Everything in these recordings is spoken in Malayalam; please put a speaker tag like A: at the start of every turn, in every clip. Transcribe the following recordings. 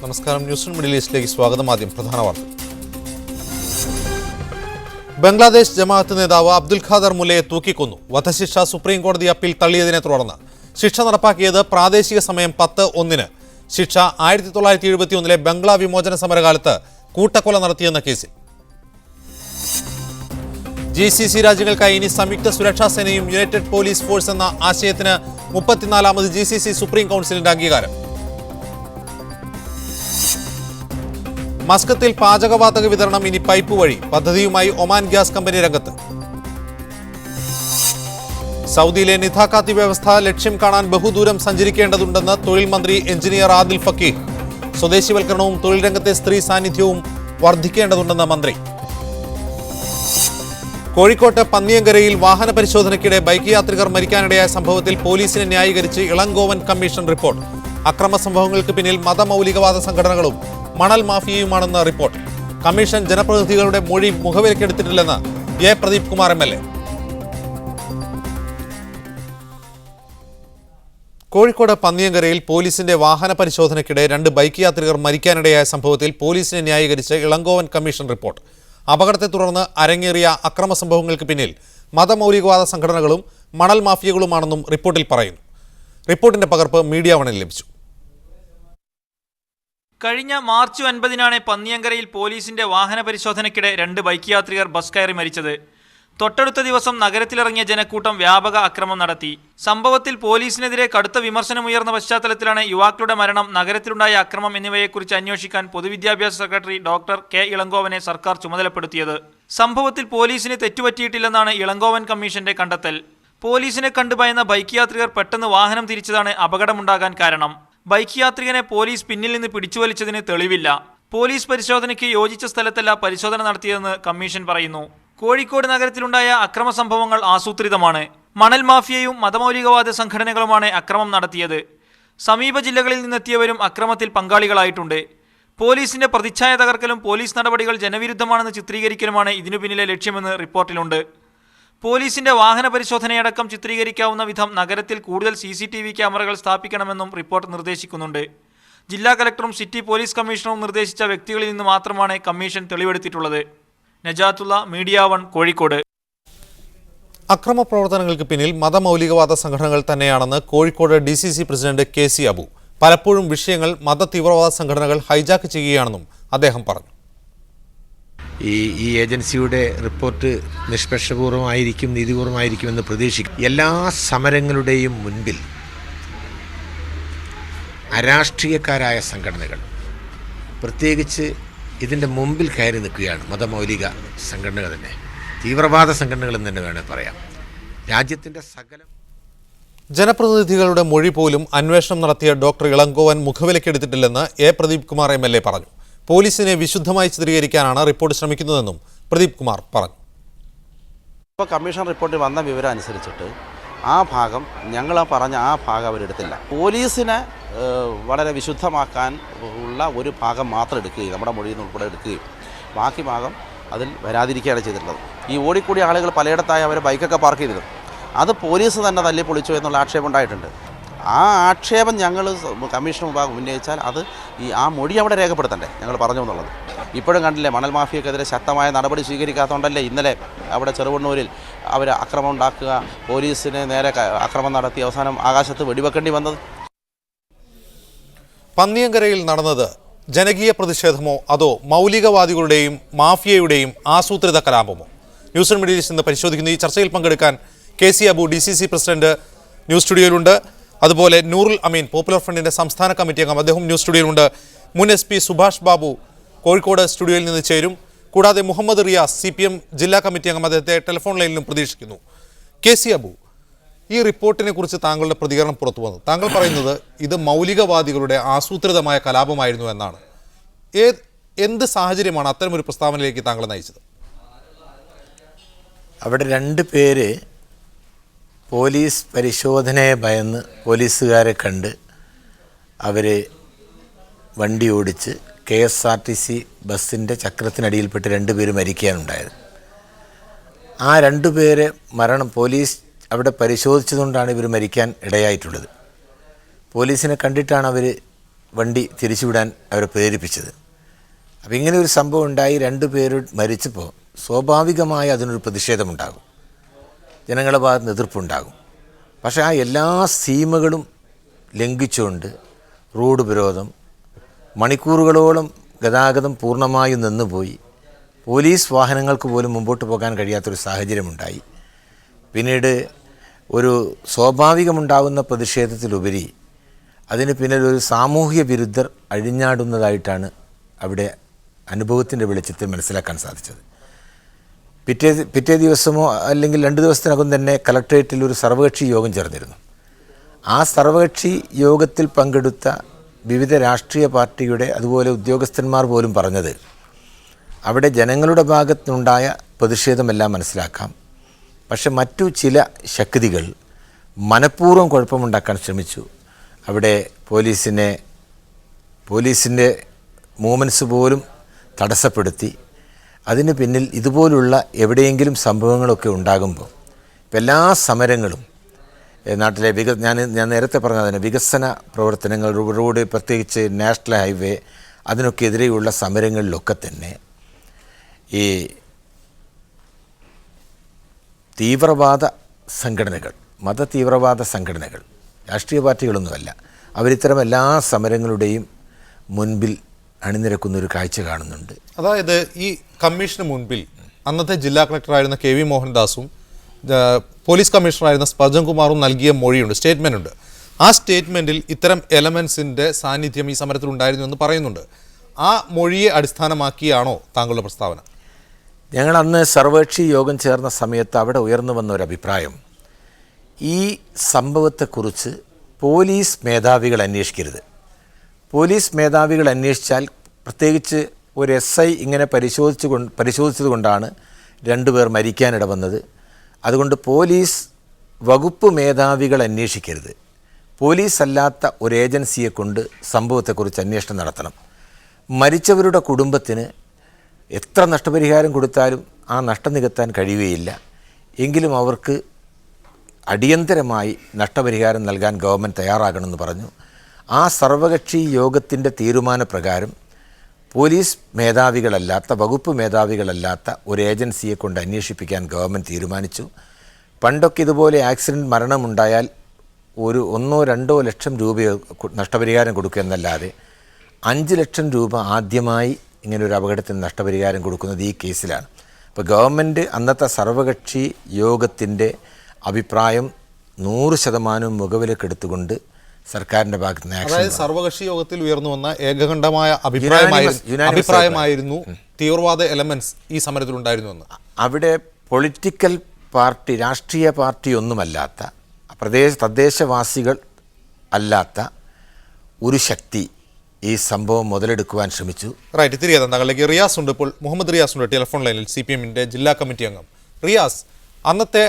A: നമസ്കാരം. ന്യൂസ് മിഡിൽ ഈസ്റ്റിലേക്ക് സ്വാഗതം. ആദ്യം പ്രധാന വാർത്ത. ബംഗ്ലാദേശ് ജമാഅത്ത് നേതാവ് അബ്ദുൽ ഖാദർ മുല്ലയെ തൂക്കിക്കൊന്നു. വധശിക്ഷ സുപ്രീം കോടതി അപ്പീൽ തള്ളിയതിനെ തുടർന്ന് ശിക്ഷ നടപ്പാക്കിയത് പ്രാദേശിക സമയം 10:01. ശിക്ഷ 1971 ബംഗ്ലാ വിമോചന സമരകാലത്ത് കൂട്ടക്കൊല നടത്തിയെന്ന കേസിൽ. GCC രാജ്യങ്ങൾക്കായി ഇനി സംയുക്ത സുരക്ഷാ സേനയും യുണൈറ്റഡ് പോലീസ് ഫോഴ്സ് എന്ന ആശയത്തിന് 34ാമത് GCC സുപ്രീം കൗൺസിലിന്റെ അംഗീകാരം. മസ്കത്തിൽ പാചകവാതക വിതരണം ഇനി പൈപ്പ് വഴി. പദ്ധതിയുമായി ഒമാൻ ഗ്യാസ് കമ്പനി രംഗത്ത്. സൗദിയിലെ നിഥാഖാത്തി വ്യവസ്ഥ ലക്ഷ്യം കാണാൻ ബഹുദൂരം സഞ്ചരിക്കേണ്ടതുണ്ടെന്ന് തൊഴിൽ മന്ത്രി എഞ്ചിനീയർ ആദിൽ ഫക്കീഹ്. സ്വദേശിവൽക്കരണവും തൊഴിൽ രംഗത്തെ സ്ത്രീ സാന്നിധ്യവും വർദ്ധിക്കേണ്ടതുണ്ടെന്ന് മന്ത്രി. കോഴിക്കോട്ട് പന്നിയങ്കരയിൽ വാഹന പരിശോധനയ്ക്കിടെ ബൈക്ക് യാത്രികർ മരിക്കാനിടയായ സംഭവത്തിൽ പോലീസിനെ ന്യായീകരിച്ച് ഇളങ്കോവൻ കമ്മീഷൻ റിപ്പോർട്ട്. അക്രമ സംഭവങ്ങൾക്ക് പിന്നിൽ മതമൗലികവാദ സംഘടനകളും മണൽ മാഫിയയുമാണെന്ന് റിപ്പോർട്ട്. കമ്മീഷൻ ജനപ്രതിനിധികളുടെ മൊഴി മുഖവിലക്കെടുത്തിട്ടില്ലെന്ന് എ പ്രദീപ് കുമാർ MLA. കോഴിക്കോട് പന്നിയങ്കരയിൽ പോലീസിന്റെ വാഹന പരിശോധനയ്ക്കിടെ 2 ബൈക്ക് യാത്രികർ മരിക്കാനിടയായ സംഭവത്തിൽ പോലീസിനെ ന്യായീകരിച്ച് ഇളങ്കോവൻ കമ്മീഷൻ റിപ്പോർട്ട്. അപകടത്തെ തുടർന്ന് അരങ്ങേറിയ അക്രമ സംഭവങ്ങൾക്ക് പിന്നിൽ മതമൗലികവാദ സംഘടനകളും മണൽ മാഫിയകളുമാണെന്നും റിപ്പോർട്ടിൽ പറയുന്നു. റിപ്പോർട്ടിന്റെ പകർപ്പ് മീഡിയ വണിൽ ലഭിച്ചു.
B: കഴിഞ്ഞ മാർച്ച് 9 പന്നിയങ്കരയിൽ പോലീസിന്റെ വാഹന പരിശോധനയ്ക്കിടെ 2 ബൈക്ക് യാത്രികർ ബസ് കയറി മരിച്ചത്. തൊട്ടടുത്ത ദിവസം നഗരത്തിലിറങ്ങിയ ജനക്കൂട്ടം വ്യാപക അക്രമം നടത്തി. സംഭവത്തിൽ പോലീസിനെതിരെ കടുത്ത വിമർശനമുയർന്ന പശ്ചാത്തലത്തിലാണ് യുവാക്കളുടെ മരണം, നഗരത്തിലുണ്ടായ അക്രമം എന്നിവയെക്കുറിച്ച് അന്വേഷിക്കാൻ പൊതുവിദ്യാഭ്യാസ സെക്രട്ടറി ഡോക്ടർ കെ ഇളങ്കോവനെ സർക്കാർ ചുമതലപ്പെടുത്തിയത്. സംഭവത്തിൽ പോലീസിന് തെറ്റുപറ്റിയിട്ടില്ലെന്നാണ് ഇളങ്കോവൻ കമ്മീഷന്റെ കണ്ടെത്തൽ. പോലീസിനെ കണ്ടുഭയന്ന ബൈക്ക് യാത്രികർ പെട്ടെന്ന് വാഹനം തിരിച്ചതാണ് അപകടമുണ്ടാകാൻ കാരണം. ബൈക്ക് യാത്രികനെ പോലീസ് പിന്നിൽ നിന്ന് പിടിച്ചുവലിച്ചതിന് തെളിവില്ല. പോലീസ് പരിശോധനയ്ക്ക് യോജിച്ച സ്ഥലത്തല്ല പരിശോധന നടത്തിയതെന്ന് കമ്മീഷൻ പറയുന്നു. കോഴിക്കോട് നഗരത്തിലുണ്ടായ അക്രമ സംഭവങ്ങൾ ആസൂത്രിതമാണ്. മണൽ മാഫിയയും മതമൗലികവാദ സംഘടനകളുമാണ് അക്രമം നടത്തിയത്. സമീപ ജില്ലകളിൽ നിന്നെത്തിയവരും അക്രമത്തിൽ പങ്കാളികളായിട്ടുണ്ട്. പോലീസിന്റെ പ്രതിച്ഛായ തകർക്കലും പോലീസ് നടപടികൾ ജനവിരുദ്ധമാണെന്ന് ചിത്രീകരിക്കലുമാണ് ഇതിനു പിന്നിലെ ലക്ഷ്യമെന്ന് റിപ്പോർട്ടിലുണ്ട്. പോലീസിന്റെ വാഹന പരിശോധനയടക്കം ചിത്രീകരിക്കാവുന്ന വിധം നഗരത്തിൽ കൂടുതൽ CCTV ക്യാമറകൾ സ്ഥാപിക്കണമെന്നും റിപ്പോർട്ട് നിർദ്ദേശിക്കുന്നുണ്ട്. ജില്ലാ കലക്ടറും സിറ്റി പോലീസ് കമ്മീഷണറും നിർദ്ദേശിച്ച വ്യക്തികളിൽ നിന്ന് മാത്രമാണ് കമ്മീഷൻ തെളിവെടുത്തിട്ടുള്ളത്. Najathulla, media one, Kozhikode.
A: അക്രമ പ്രവർത്തനങ്ങൾക്ക് പിന്നിൽ മതമൗലികവാദ സംഘടനകൾ തന്നെയാണെന്ന് Kozhikode DCC president KC Abu. പലപ്പോഴും വിഷയങ്ങൾ മത തീവ്രവാദ സംഘടനകൾ ഹൈജാക്ക് ചെയ്യുകയാണെന്നും അദ്ദേഹം പറഞ്ഞു.
C: ഈ ഏജൻസിയുടെ റിപ്പോർട്ട് നിഷ്പക്ഷപൂർവമായിരിക്കും, നീതിപൂർവമായിരിക്കുമെന്ന് പ്രതീക്ഷിക്കും. എല്ലാ സമരങ്ങളുടെയും മുൻപിൽ അരാഷ്ട്രീയക്കാരായ സംഘടനകൾ പ്രത്യേകിച്ച് ഇതിൻ്റെ മുമ്പിൽ കയറി നിൽക്കുകയാണ്. മതമൗലിക സംഘടനകൾ തന്നെ, തീവ്രവാദ സംഘടനകളെന്ന് തന്നെ വേണമെങ്കിൽ പറയാം. രാജ്യത്തിൻ്റെ സകലം
A: ജനപ്രതിനിധികളുടെ മൊഴി പോലും അന്വേഷണം നടത്തിയ ഡോക്ടർ ഇളങ്കോവൻ മുഖവിലക്കെടുത്തിട്ടില്ലെന്ന് എ പ്രദീപ് കുമാർ MLA പറഞ്ഞു. പോലീസിനെ വിശുദ്ധമായി ചിത്രീകരിക്കാനാണ് റിപ്പോർട്ട് ശ്രമിക്കുന്നതെന്നും പ്രദീപ് കുമാർ പറഞ്ഞു.
D: ഇപ്പോൾ കമ്മീഷൻ റിപ്പോർട്ടിൽ വന്ന വിവരം അനുസരിച്ചിട്ട് ആ ഭാഗം ഞങ്ങൾ പറഞ്ഞ ആ ഭാഗം അവരെടുത്തില്ല. പോലീസിനെ വളരെ വിശുദ്ധമാക്കാൻ ഉള്ള ഒരു ഭാഗം മാത്രം എടുക്കുകയും നമ്മുടെ മൊഴിയിൽ നിന്ന് ഉൾപ്പെടെ എടുക്കുകയും ബാക്കി ഭാഗം അതിൽ വരാതിരിക്കുകയാണ് ചെയ്തിട്ടുള്ളത്. ഈ ഓടിക്കൂടിയ ആളുകൾ പലയിടത്തായി അവരെ ബൈക്കൊക്കെ പാർക്ക് ചെയ്തിരുന്നു. അത് പോലീസ് തന്നെ തല്ലി പൊളിച്ചു എന്നുള്ള ആക്ഷേപം ഉണ്ടായിട്ടുണ്ട്. ആ ആക്ഷേപം ഞങ്ങൾ കമ്മീഷൻ മുമ്പാകെ ഉന്നയിച്ചാൽ അത് ആ മൊഴി അവിടെ രേഖപ്പെടുത്തണ്ടേ ഞങ്ങൾ പറഞ്ഞു എന്നുള്ളത്. ഇപ്പോഴും കണ്ടില്ലേ, മണൽ മാഫിയക്കെതിരെ ശക്തമായ നടപടി സ്വീകരിക്കാത്തതുകൊണ്ടല്ലേ ഇന്നലെ അവിടെ ചെറുവണ്ണൂരിൽ അവർ അക്രമം ഉണ്ടാക്കുക, പോലീസിന് നേരെ അക്രമം നടത്തി അവസാനം ആകാശത്ത് വെടിവെക്കേണ്ടി വന്നത്.
A: പന്നിയങ്കരയിൽ നടന്നത് ജനകീയ പ്രതിഷേധമോ അതോ മൗലികവാദികളുടെയും മാഫിയയുടെയും ആസൂത്രിത കലാപമോ? ന്യൂസ് മിഡിൽ ഈസ്റ്റ് ഇന്ന് പരിശോധിക്കുന്ന ഈ ചർച്ചയിൽ പങ്കെടുക്കാൻ KC Abu DCC president news സ്റ്റുഡിയോയിലുണ്ട്. അതുപോലെ നൂറുൽ അമീൻ പോപ്പുലർ ഫ്രണ്ടിന്റെ സംസ്ഥാന കമ്മിറ്റി അംഗം, അദ്ദേഹം ന്യൂസ് സ്റ്റുഡിയോയിലുണ്ട്. മുൻ SP സുഭാഷ് ബാബു കോഴിക്കോട് സ്റ്റുഡിയോയിൽ നിന്ന് ചേരും. കൂടാതെ മുഹമ്മദ് റിയാസ് CPM ജില്ലാ കമ്മിറ്റി അംഗം, അദ്ദേഹത്തെ ടെലിഫോൺ ലൈനിലും പ്രതീക്ഷിക്കുന്നു. KC അബു, ഈ റിപ്പോർട്ടിനെ കുറിച്ച് താങ്കളുടെ പ്രതികരണം പുറത്തു വന്നു. താങ്കൾ പറയുന്നത് ഇത് മൗലികവാദികളുടെ ആസൂത്രിതമായ കലാപമായിരുന്നു എന്നാണ്. എന്ത് സാഹചര്യമാണ് അത്തരമൊരു പ്രസ്താവനയിലേക്ക് താങ്കൾ നയിച്ചത്?
C: അവിടെ 2 പേര് പോലീസ് പരിശോധനയെ ഭയന്ന് പോലീസുകാരെ കണ്ട് അവർ വണ്ടി ഓടിച്ച് KSRTC ബസ്സിൻ്റെ ചക്രത്തിനടിയിൽപ്പെട്ട് 2 പേര് മരിക്കാനുണ്ടായത്. ആ 2 പേരെ പോലീസ് അവിടെ പരിശോധിച്ചതുകൊണ്ടാണ് ഇവർ മരിക്കാൻ ഇടയായിട്ടുള്ളത്. പോലീസിനെ കണ്ടിട്ടാണ് അവർ വണ്ടി തിരിച്ചുവിടാൻ അവരെ പ്രേരിപ്പിച്ചത്. അപ്പോൾ ഇങ്ങനെ ഒരു സംഭവം ഉണ്ടായി, 2 പേര് മരിച്ചപ്പോൾ സ്വാഭാവികമായി അതിനൊരു പ്രതിഷേധമുണ്ടാകും, ജനങ്ങളുടെ ഭാഗത്ത് എതിർപ്പുണ്ടാകും. പക്ഷേ ആ എല്ലാ സീമകളും ലംഘിച്ചുകൊണ്ട് റോഡ് ഉപരോധം, മണിക്കൂറുകളോളം ഗതാഗതം പൂർണ്ണമായും നിന്നുപോയി, പോലീസ് വാഹനങ്ങൾക്ക് പോലും മുമ്പോട്ട് പോകാൻ കഴിയാത്തൊരു സാഹചര്യമുണ്ടായി. പിന്നീട് ഒരു സ്വാഭാവികമുണ്ടാകുന്ന പ്രതിഷേധത്തിലുപരി അതിന് പിന്നിൽ ഒരു സാമൂഹിക വിരുദ്ധർ അഴിഞ്ഞാടുന്നതായിട്ടാണ് അവിടെ അനുഭവത്തിൻ്റെ വെളിച്ചത്തിൽ മനസ്സിലാക്കാൻ സാധിച്ചത്. പിറ്റേ ദിവസമോ അല്ലെങ്കിൽ 2 ദിവസത്തിനകം തന്നെ കളക്ട്രേറ്റിൽ ഒരു സർവകക്ഷി യോഗം ചേർന്നിരുന്നു. ആ സർവകക്ഷി യോഗത്തിൽ പങ്കെടുത്ത വിവിധ രാഷ്ട്രീയ പാർട്ടിയുടെ അതുപോലെ ഉദ്യോഗസ്ഥന്മാർ പോലും പറഞ്ഞത് അവിടെ ജനങ്ങളുടെ ഭാഗത്തുനിന്നുണ്ടായ പ്രതിഷേധമെല്ലാം മനസ്സിലാക്കാം, പക്ഷെ മറ്റു ചില ശക്തികൾ മനഃപൂർവ്വം കുഴപ്പമുണ്ടാക്കാൻ ശ്രമിച്ചു. അവിടെ പോലീസിൻ്റെ മൂവ്മെൻറ്റ്സ് പോലും തടസ്സപ്പെടുത്തി. അതിന് പിന്നിൽ ഇതുപോലുള്ള എവിടെയെങ്കിലും സംഭവങ്ങളൊക്കെ ഉണ്ടാകുമ്പോൾ ഇപ്പം എല്ലാ സമരങ്ങളും നാട്ടിലെ ഞാൻ നേരത്തെ പറഞ്ഞതിന് വികസന പ്രവർത്തനങ്ങൾ, റോഡ്, പ്രത്യേകിച്ച് നാഷണൽ ഹൈവേ, അതിനൊക്കെ എതിരെയുള്ള സമരങ്ങളിലൊക്കെ തന്നെ ഈ തീവ്രവാദ സംഘടനകൾ, മത തീവ്രവാദ സംഘടനകൾ, രാഷ്ട്രീയ പാർട്ടികളൊന്നുമല്ല, അവരിത്തരം എല്ലാ സമരങ്ങളുടെയും മുൻപിൽ അണിനിരക്കുന്നൊരു കാഴ്ച കാണുന്നുണ്ട്.
A: അതായത് ഈ കമ്മീഷന് മുൻപിൽ അന്നത്തെ ജില്ലാ കളക്ടറായിരുന്ന KV മോഹൻദാസും പോലീസ് കമ്മീഷണറായിരുന്ന സ്പർജൻ കുമാറും നൽകിയ മൊഴിയുണ്ട്, സ്റ്റേറ്റ്മെൻ്റ് ഉണ്ട്. ആ സ്റ്റേറ്റ്മെൻറ്റിൽ ഇത്തരം എലമെൻസിൻ്റെ സാന്നിധ്യം ഈ സമരത്തിൽ ഉണ്ടായിരുന്നു എന്ന് പറയുന്നുണ്ട്. ആ മൊഴിയെ അടിസ്ഥാനമാക്കിയാണോ താങ്കളുടെ പ്രസ്താവന?
C: ഞങ്ങൾ അന്ന് സർവകക്ഷി യോഗം ചേർന്ന സമയത്ത് അവിടെ ഉയർന്നു വന്ന ഒരു അഭിപ്രായം, ഈ സംഭവത്തെക്കുറിച്ച് പോലീസ് മേധാവികൾ അന്വേഷിക്കരുത്. പോലീസ് മേധാവികൾ അന്വേഷിച്ചാൽ, പ്രത്യേകിച്ച് ഒരു SI ഇങ്ങനെ പരിശോധിച്ചത് കൊണ്ടാണ് 2 പേർ മരിക്കാനിട വന്നത്. അതുകൊണ്ട് പോലീസ് വകുപ്പ് മേധാവികൾ അന്വേഷിക്കരുത്, പോലീസ് അല്ലാത്ത ഒരു ഏജൻസിയെ കൊണ്ട് സംഭവത്തെക്കുറിച്ച് അന്വേഷണം നടത്തണം. മരിച്ചവരുടെ കുടുംബത്തിന് എത്ര നഷ്ടപരിഹാരം കൊടുത്താലും ആ നഷ്ടം നികത്താൻ കഴിയുകയില്ല. എങ്കിലും അവർക്ക് അടിയന്തരമായി നഷ്ടപരിഹാരം നൽകാൻ ഗവൺമെൻറ് തയ്യാറാകണമെന്ന് പറഞ്ഞു. ആ സർവകക്ഷി യോഗത്തിൻ്റെ തീരുമാനപ്രകാരം പോലീസ് മേധാവികളല്ലാത്ത, വകുപ്പ് മേധാവികളല്ലാത്ത ഒരു ഏജൻസിയെ കൊണ്ട് അന്വേഷിപ്പിക്കാൻ ഗവൺമെൻറ് തീരുമാനിച്ചു. പണ്ടൊക്കെ ഇതുപോലെ ആക്സിഡൻറ്റ് മരണമുണ്ടായാൽ 1-2 ലക്ഷം രൂപ നഷ്ടപരിഹാരം കൊടുക്കുക എന്നല്ലാതെ 5 ലക്ഷം രൂപ ആദ്യമായി ഇങ്ങനൊരു അപകടത്തിന് നഷ്ടപരിഹാരം കൊടുക്കുന്നത് ഈ കേസിലാണ്. അപ്പോൾ ഗവൺമെൻറ് അന്നത്തെ സർവകക്ഷി യോഗത്തിൻ്റെ അഭിപ്രായം 100% മുഖവിലക്കെടുത്തുകൊണ്ട് സർക്കാരിൻ്റെ ഭാഗത്ത് നിന്ന്
A: അതായത് സർവകക്ഷി യോഗത്തിൽ ഉയർന്നു വന്ന ഏകകണ്ഠമായ അഭിപ്രായമായിരുന്നു തീവ്രവാദ എലമെന്റ്സ് ഈ സമരത്തിൽ ഉണ്ടായിരുന്നു എന്ന്.
C: അവിടെ പൊളിറ്റിക്കൽ പാർട്ടി, രാഷ്ട്രീയ പാർട്ടി ഒന്നുമല്ലാത്ത, തദ്ദേശവാസികൾ അല്ലാത്ത ഒരു ശക്തി ഈ സംഭവം മുതലെടുക്കുവാൻ ശ്രമിച്ചു.
A: റൈറ്റ്, തിരികെ താങ്കളിലേക്ക് റിയാസ് ഉണ്ട്. ഇപ്പോൾ മുഹമ്മദ് റിയാസ് ഉണ്ട് ടെലിഫോൺ ലൈനിൽ, CPM-ന്റെ ജില്ലാ കമ്മിറ്റി അംഗം. റിയാസ്, അന്നത്തെ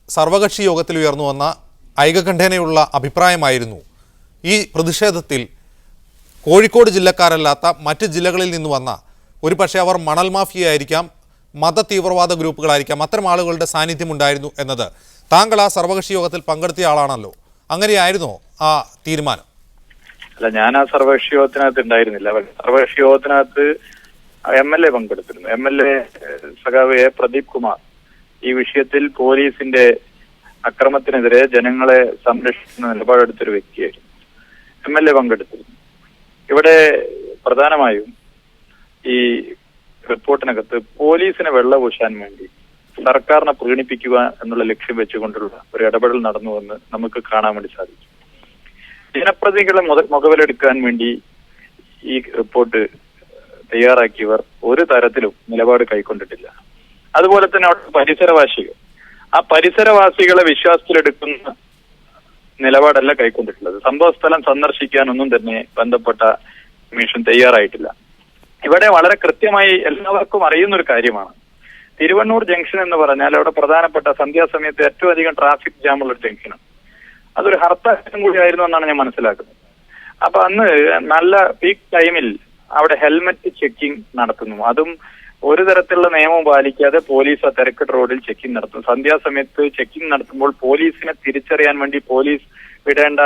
A: സർവകക്ഷി യോഗത്തിൽ ഉയർന്നു വന്ന ഐകകണ്ഠേനയുള്ള അഭിപ്രായമായിരുന്നു ഈ പ്രതിഷേധത്തിൽ കോഴിക്കോട് ജില്ലക്കാരല്ലാത്ത മറ്റ് ജില്ലകളിൽ നിന്ന് വന്ന, ഒരു പക്ഷേ അവർ മണൽ മാഫിയ ആയിരിക്കാം, മത തീവ്രവാദ ഗ്രൂപ്പുകളായിരിക്കാം, അത്തരം ആളുകളുടെ സാന്നിധ്യം ഉണ്ടായിരുന്നു എന്നത് താങ്കൾ ആ സർവകക്ഷി യോഗത്തിൽ പങ്കെടുത്ത ആളാണല്ലോ, അങ്ങനെയായിരുന്നോ ആ തീരുമാനം?
E: അല്ല, ഞാൻ ആ സർവകക്ഷി യോഗത്തിനകത്ത് ഉണ്ടായിരുന്നില്ല. സർവകക്ഷി യോഗത്തിനകത്ത് MLA പങ്കെടുത്തിരുന്നു. MLA സഖാവ് A. പ്രദീപ് കുമാർ ഈ വിഷയത്തിൽ പോലീസിന്റെ അക്രമത്തിനെതിരെ ജനങ്ങളെ സംരക്ഷിക്കുന്ന നിലപാടെടുത്തൊരു വ്യക്തിയായിരുന്നു. MLA പങ്കെടുത്തിരുന്നു. ഇവിടെ പ്രധാനമായും ഈ റിപ്പോർട്ടിനകത്ത് പോലീസിനെ വെള്ളപൂശാൻ വേണ്ടി സർക്കാരിനെ പ്രീണിപ്പിക്കുക എന്നുള്ള ലക്ഷ്യം വെച്ചുകൊണ്ടുള്ള ഒരു ഇടപെടൽ നടന്നുവെന്ന് നമുക്ക് കാണാൻ വേണ്ടി സാധിക്കും. ജനപ്രതിനിധികളെ മുഖവിലെടുക്കാൻ വേണ്ടി ഈ റിപ്പോർട്ട് തയ്യാറാക്കിയവർ ഒരു തരത്തിലും നിലപാട് കൈക്കൊണ്ടിട്ടില്ല. അതുപോലെ തന്നെ അവിടെ പരിസരവാസികൾ, ആ പരിസരവാസികളെ വിശ്വാസത്തിലെടുക്കുന്ന നിലപാടല്ല കൈക്കൊണ്ടിട്ടുള്ളത്. സംഭവ സ്ഥലം സന്ദർശിക്കാനൊന്നും തന്നെ ബന്ധപ്പെട്ട കമ്മീഷൻ തയ്യാറായിട്ടില്ല. ഇവിടെ വളരെ കൃത്യമായി എല്ലാവർക്കും അറിയുന്ന ഒരു കാര്യമാണ്, തിരുവണ്ണൂർ ജംഗ്ഷൻ എന്ന് പറഞ്ഞാൽ അവിടെ പ്രധാനപ്പെട്ട സന്ധ്യാസമയത്ത് ഏറ്റവും അധികം ട്രാഫിക് ജാമുള്ള ഒരു ജംഗ്ഷനാണ്. അതൊരു ഹർത്താലും കൂടിയായിരുന്നു എന്നാണ് ഞാൻ മനസ്സിലാക്കുന്നത്. അപ്പൊ അന്ന് നല്ല പീക്ക് ടൈമിൽ അവിടെ ഹെൽമെറ്റ് ചെക്കിംഗ് നടത്തുന്നു. അതും ഒരു തരത്തിലുള്ള നിയമവും പാലിക്കാതെ പോലീസ് ആ തിരക്കിട്ട റോഡിൽ ചെക്കിംഗ് നടത്തും. സന്ധ്യാസമയത്ത് ചെക്കിംഗ് നടത്തുമ്പോൾ പോലീസിനെ തിരിച്ചറിയാൻ വേണ്ടി പോലീസ് ഇടേണ്ട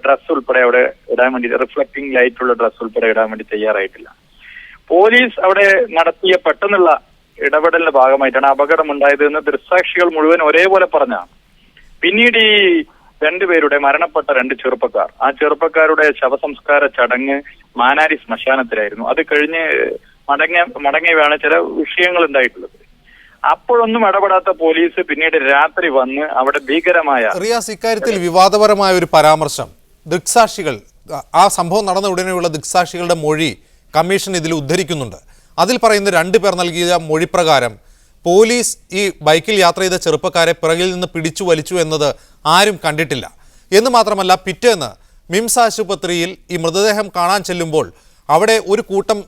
E: ഡ്രസ്സ് ഉൾപ്പെടെ അവിടെ ഇടാൻ വേണ്ടി, റിഫ്ലക്റ്റിംഗ് ലൈറ്റുള്ള ഡ്രസ്സ് ഉൾപ്പെടെ ഇടാൻ വേണ്ടി തയ്യാറായിട്ടില്ല. പോലീസ് അവിടെ നടത്തിയ പെട്ടെന്നുള്ള ഇടപെടലിന്റെ ഭാഗമായിട്ടാണ് അപകടം ഉണ്ടായത് എന്ന് ദൃക്സാക്ഷികൾ മുഴുവൻ ഒരേപോലെ പറഞ്ഞാണ്. പിന്നീട് ഈ രണ്ടുപേരുടെ മരണപ്പെട്ട 2 ചെറുപ്പക്കാർ, ആ ചെറുപ്പക്കാരുടെ ശവസംസ്കാര ചടങ്ങ് മാനാരി ശ്മശാനത്തിലായിരുന്നു. അത് കഴിഞ്ഞ് മടങ്ങിയാണ് ചില വിഷയങ്ങൾ ഉണ്ടായിട്ടുള്ളത്. അപ്പോഴൊന്നും ഇടപെടാത്ത പോലീസ് പിന്നീട് രാത്രി വന്ന് അവിടെ ഭീകരമായ
A: റിയാസ്, ഇക്കാര്യത്തിൽ വിവാദപരമായ ഒരു പരാമർശം, ദൃക്സാക്ഷികൾ, ആ സംഭവം നടന്ന ഉടനെയുള്ള ദൃക്സാക്ഷികളുടെ മൊഴി കമ്മീഷൻ ഇതിൽ ഉദ്ധരിക്കുന്നുണ്ട്. അതിൽ പറയുന്ന 2 പേർ നൽകിയ മൊഴി പ്രകാരം പോലീസ് ഈ ബൈക്കിൽ യാത്ര ചെയ്ത ചെറുപ്പക്കാരെ പിറകിൽ നിന്ന് പിടിച്ചു വലിച്ചു എന്നത് ആരും കണ്ടിട്ടില്ല എന്ന് മാത്രമല്ല, പിറ്റേന്ന് മിംസ് ആശുപത്രിയിൽ ഈ മൃതദേഹം കാണാൻ ചെല്ലുമ്പോൾ അവിടെ ഒരു കൂട്ടം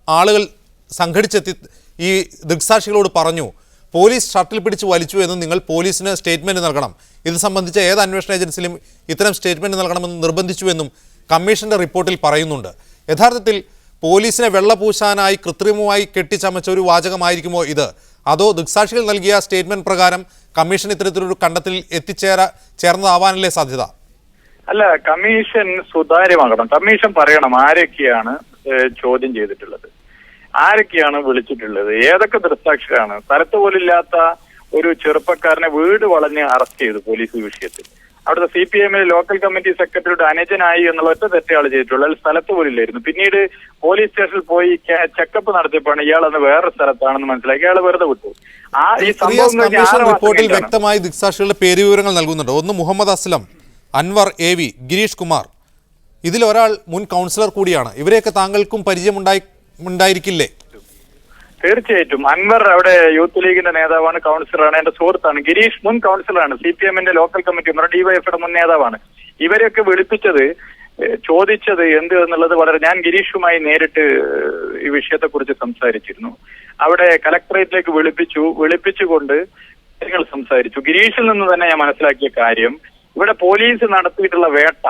A: ആളുകൾ സംഘടിച്ചെത്തി ഈ ദൃക്സാക്ഷികളോട് പറഞ്ഞു, പോലീസ് ഷട്ടിൽ പിടിച്ച് വലിച്ചു എന്ന് നിങ്ങൾ പോലീസിന് സ്റ്റേറ്റ്മെൻറ്റ് നൽകണം, ഇത് സംബന്ധിച്ച ഏത് അന്വേഷണ ഏജൻസിയിലും ഇത്തരം സ്റ്റേറ്റ്മെൻറ്റ് നൽകണമെന്ന് നിർബന്ധിച്ചുവെന്നും കമ്മീഷന്റെ റിപ്പോർട്ടിൽ പറയുന്നുണ്ട്. യഥാർത്ഥത്തിൽ പോലീസിനെ വെള്ളപൂശാനായി കൃത്രിമമായി കെട്ടിച്ചമച്ച ഒരു വാചകമായിരിക്കുമോ ഇത്, അതോ ദൃക്സാക്ഷികൾ നൽകിയ സ്റ്റേറ്റ്മെന്റ് പ്രകാരം കമ്മീഷൻ ഇത്തരത്തിലൊരു കണ്ടെത്തൽ ചേർന്നതാവാനല്ലേ സാധ്യത?
E: അല്ല, കമ്മീഷൻ സുതാര്യമാകണം. കമ്മീഷൻ പറയണം ആരൊക്കെയാണ് ചോദ്യം ചെയ്തിട്ടുള്ളത്, ആരൊക്കെയാണ് വിളിച്ചിട്ടുള്ളത്, ഏതൊക്കെ ദൃക്സാക്ഷികളാണ്. സ്ഥലത്ത് പോലില്ലാത്ത ഒരു ചെറുപ്പക്കാരനെ വീട് വളഞ്ഞ് അറസ്റ്റ് ചെയ്തു പോലീസ് ഈ വിഷയത്തിൽ. അവിടുത്തെ CPM ലോക്കൽ കമ്മിറ്റി സെക്രട്ടറിയുടെ അനുജനായി എന്നുള്ള ഒറ്റ തെറ്റയാൾ ചെയ്തിട്ടുള്ളൂ. അതിൽ സ്ഥലത്ത് പോലില്ലായിരുന്നു. പിന്നീട് പോലീസ് സ്റ്റേഷനിൽ പോയി ചെക്കപ്പ് നടത്തിയപ്പോഴാണ് ഇയാളെന്ന് വേറെ സ്ഥലത്താണെന്ന് മനസ്സിലാക്കി ഇയാൾ വെറുതെ വിട്ടു. ഈ സംഭവം
A: റിപ്പോർട്ടിൽ വ്യക്തമായി ദൃക്സാക്ഷികളുടെ പേരുവിവരങ്ങൾ നൽകുന്നുണ്ട്. ഒന്ന് മുഹമ്മദ് അസ്ലം, അൻവർ AV, ഗിരീഷ് കുമാർ. ഇതിലൊരാൾ മുൻ കൗൺസിലർ കൂടിയാണ്. ഇവരെയൊക്കെ താങ്കൾക്കും പരിചയമുണ്ടായിരിക്കില്ലേ?
E: തീർച്ചയായിട്ടും. അൻവർ അവിടെ യൂത്ത് ലീഗിന്റെ നേതാവാണ്, കൗൺസിലറാണ്, എന്റെ സുഹൃത്താണ്. ഗിരീഷ് മുൻ കൗൺസിലറാണ്, CPM ലോക്കൽ കമ്മിറ്റി മെമ്പർ, DYFയുടെ മുൻ നേതാവാണ്. ഇവരെയൊക്കെ വിളിപ്പിച്ചത്, ചോദിച്ചത് എന്ത് എന്നുള്ളത് ഞാൻ ഗിരീഷുമായി നേരിട്ട് ഈ വിഷയത്തെ കുറിച്ച് സംസാരിച്ചിരുന്നു. അവിടെ കലക്ടറേറ്റിലേക്ക് വിളിപ്പിച്ചുകൊണ്ട് കാര്യങ്ങൾ സംസാരിച്ചു. ഗിരീഷിൽ നിന്ന് തന്നെ ഞാൻ മനസ്സിലാക്കിയ കാര്യം, ഇവിടെ പോലീസ് നടത്തിയിട്ടുള്ള വേട്ട,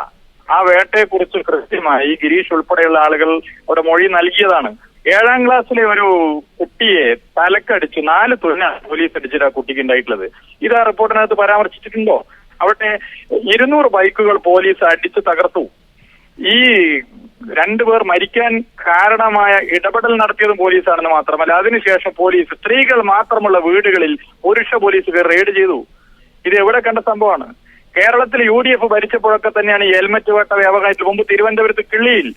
E: ആ വേട്ടയെ കുറിച്ച് കൃത്യമായി ഗിരീഷ് ഉൾപ്പെടെയുള്ള ആളുകൾ അവിടെ മൊഴി നൽകിയതാണ്. 7ാം ക്ലാസ്സിലെ ഒരു കുട്ടിയെ തലക്കടിച്ച് 4 തുന്നാണ് പോലീസ് അടിച്ചിട്ട് ആ കുട്ടിക്ക് ഉണ്ടായിട്ടുള്ളത്. ഇത് ആ റിപ്പോർട്ടിനകത്ത് പരാമർശിച്ചിട്ടുണ്ടോ? അവിടെ 200 ബൈക്കുകൾ പോലീസ് അടിച്ച് തകർത്തു. ഈ 2 പേർ മരിക്കാൻ കാരണമായ ഇടപെടൽ നടത്തിയതും പോലീസാണെന്ന് മാത്രമല്ല, അതിനുശേഷം പോലീസ് സ്ത്രീകൾ മാത്രമുള്ള വീടുകളിൽ പുരുഷ പോലീസുകാർ റെയ്ഡ് ചെയ്തു. ഇത് എവിടെ കണ്ട സംഭവമാണ്? കേരളത്തിൽ UDF ഭരിച്ചപ്പോഴൊക്കെ തന്നെയാണ് ഈ ഹെൽമറ്റ് വേട്ട വ്യാപകമായിട്ട്. മുമ്പ് തിരുവനന്തപുരത്ത് കിള്ളിയിൽ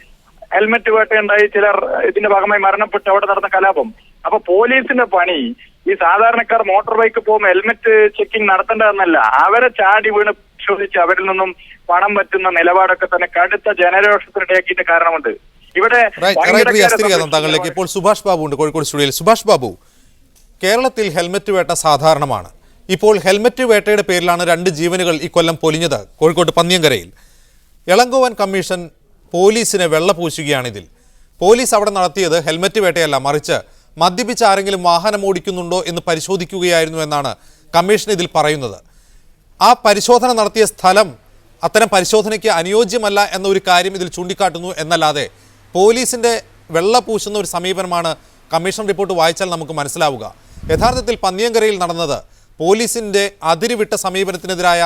E: ഹെൽമറ്റ് വേട്ടയുണ്ടായി, ചിലർ ഇതിന്റെ ഭാഗമായി മരണപ്പെട്ട് അവിടെ നടന്ന കലാപം. അപ്പൊ പോലീസിന്റെ പണി ഈ സാധാരണക്കാർ മോട്ടോർ ബൈക്ക് പോകുമ്പോൾ ഹെൽമറ്റ് ചെക്കിംഗ് നടത്തേണ്ടതെന്നല്ല, അവരെ ചാടി വീണ് പരിശോധിച്ച് അവരിൽ നിന്നും പണം പറ്റുന്ന നിലപാടൊക്കെ തന്നെ കടുത്ത ജനരോഷത്തിനിടയാക്കിയിട്ട് കാരണമുണ്ട്. ഇവിടെ
A: താങ്കളിലേക്ക് ഇപ്പോൾ സുഭാഷ് ബാബു ഉണ്ട് കോഴിക്കോട് സ്റ്റുഡിയോയിൽ. സുഭാഷ് ബാബു, കേരളത്തിൽ ഹെൽമറ്റ് വേട്ട സാധാരണമാണ്. ഇപ്പോൾ ഹെൽമറ്റ് വേട്ടയുടെ പേരിലാണ് 2 ജീവനുകൾ ഇക്കൊല്ലം പൊലിഞ്ഞത് കോഴിക്കോട് പന്നിയങ്കരയിൽ. ഇളങ്കോവൻ കമ്മീഷൻ പോലീസിനെ വെള്ളപൂശുകയാണിതിൽ. പോലീസ് അവിടെ നടത്തിയത് ഹെൽമറ്റ് വേട്ടയല്ല, മറിച്ച് മദ്യപിച്ച് ആരെങ്കിലും വാഹനം ഓടിക്കുന്നുണ്ടോ എന്ന് പരിശോധിക്കുകയായിരുന്നു എന്നാണ് കമ്മീഷൻ ഇതിൽ പറയുന്നത്. ആ പരിശോധന നടത്തിയ സ്ഥലം അത്തരം പരിശോധനയ്ക്ക് അനുയോജ്യമല്ല എന്നൊരു കാര്യം ഇതിൽ ചൂണ്ടിക്കാട്ടുന്നു എന്നല്ലാതെ പോലീസിൻ്റെ വെള്ളപൂശുന്ന ഒരു സമീപനമാണ് കമ്മീഷൻ റിപ്പോർട്ട് വായിച്ചാൽ നമുക്ക് മനസ്സിലാവുക. യഥാർത്ഥത്തിൽ പന്നിയങ്കരയിൽ നടന്നത് പോലീസിൻ്റെ അതിരുവിട്ട സമീപനത്തിനെതിരായ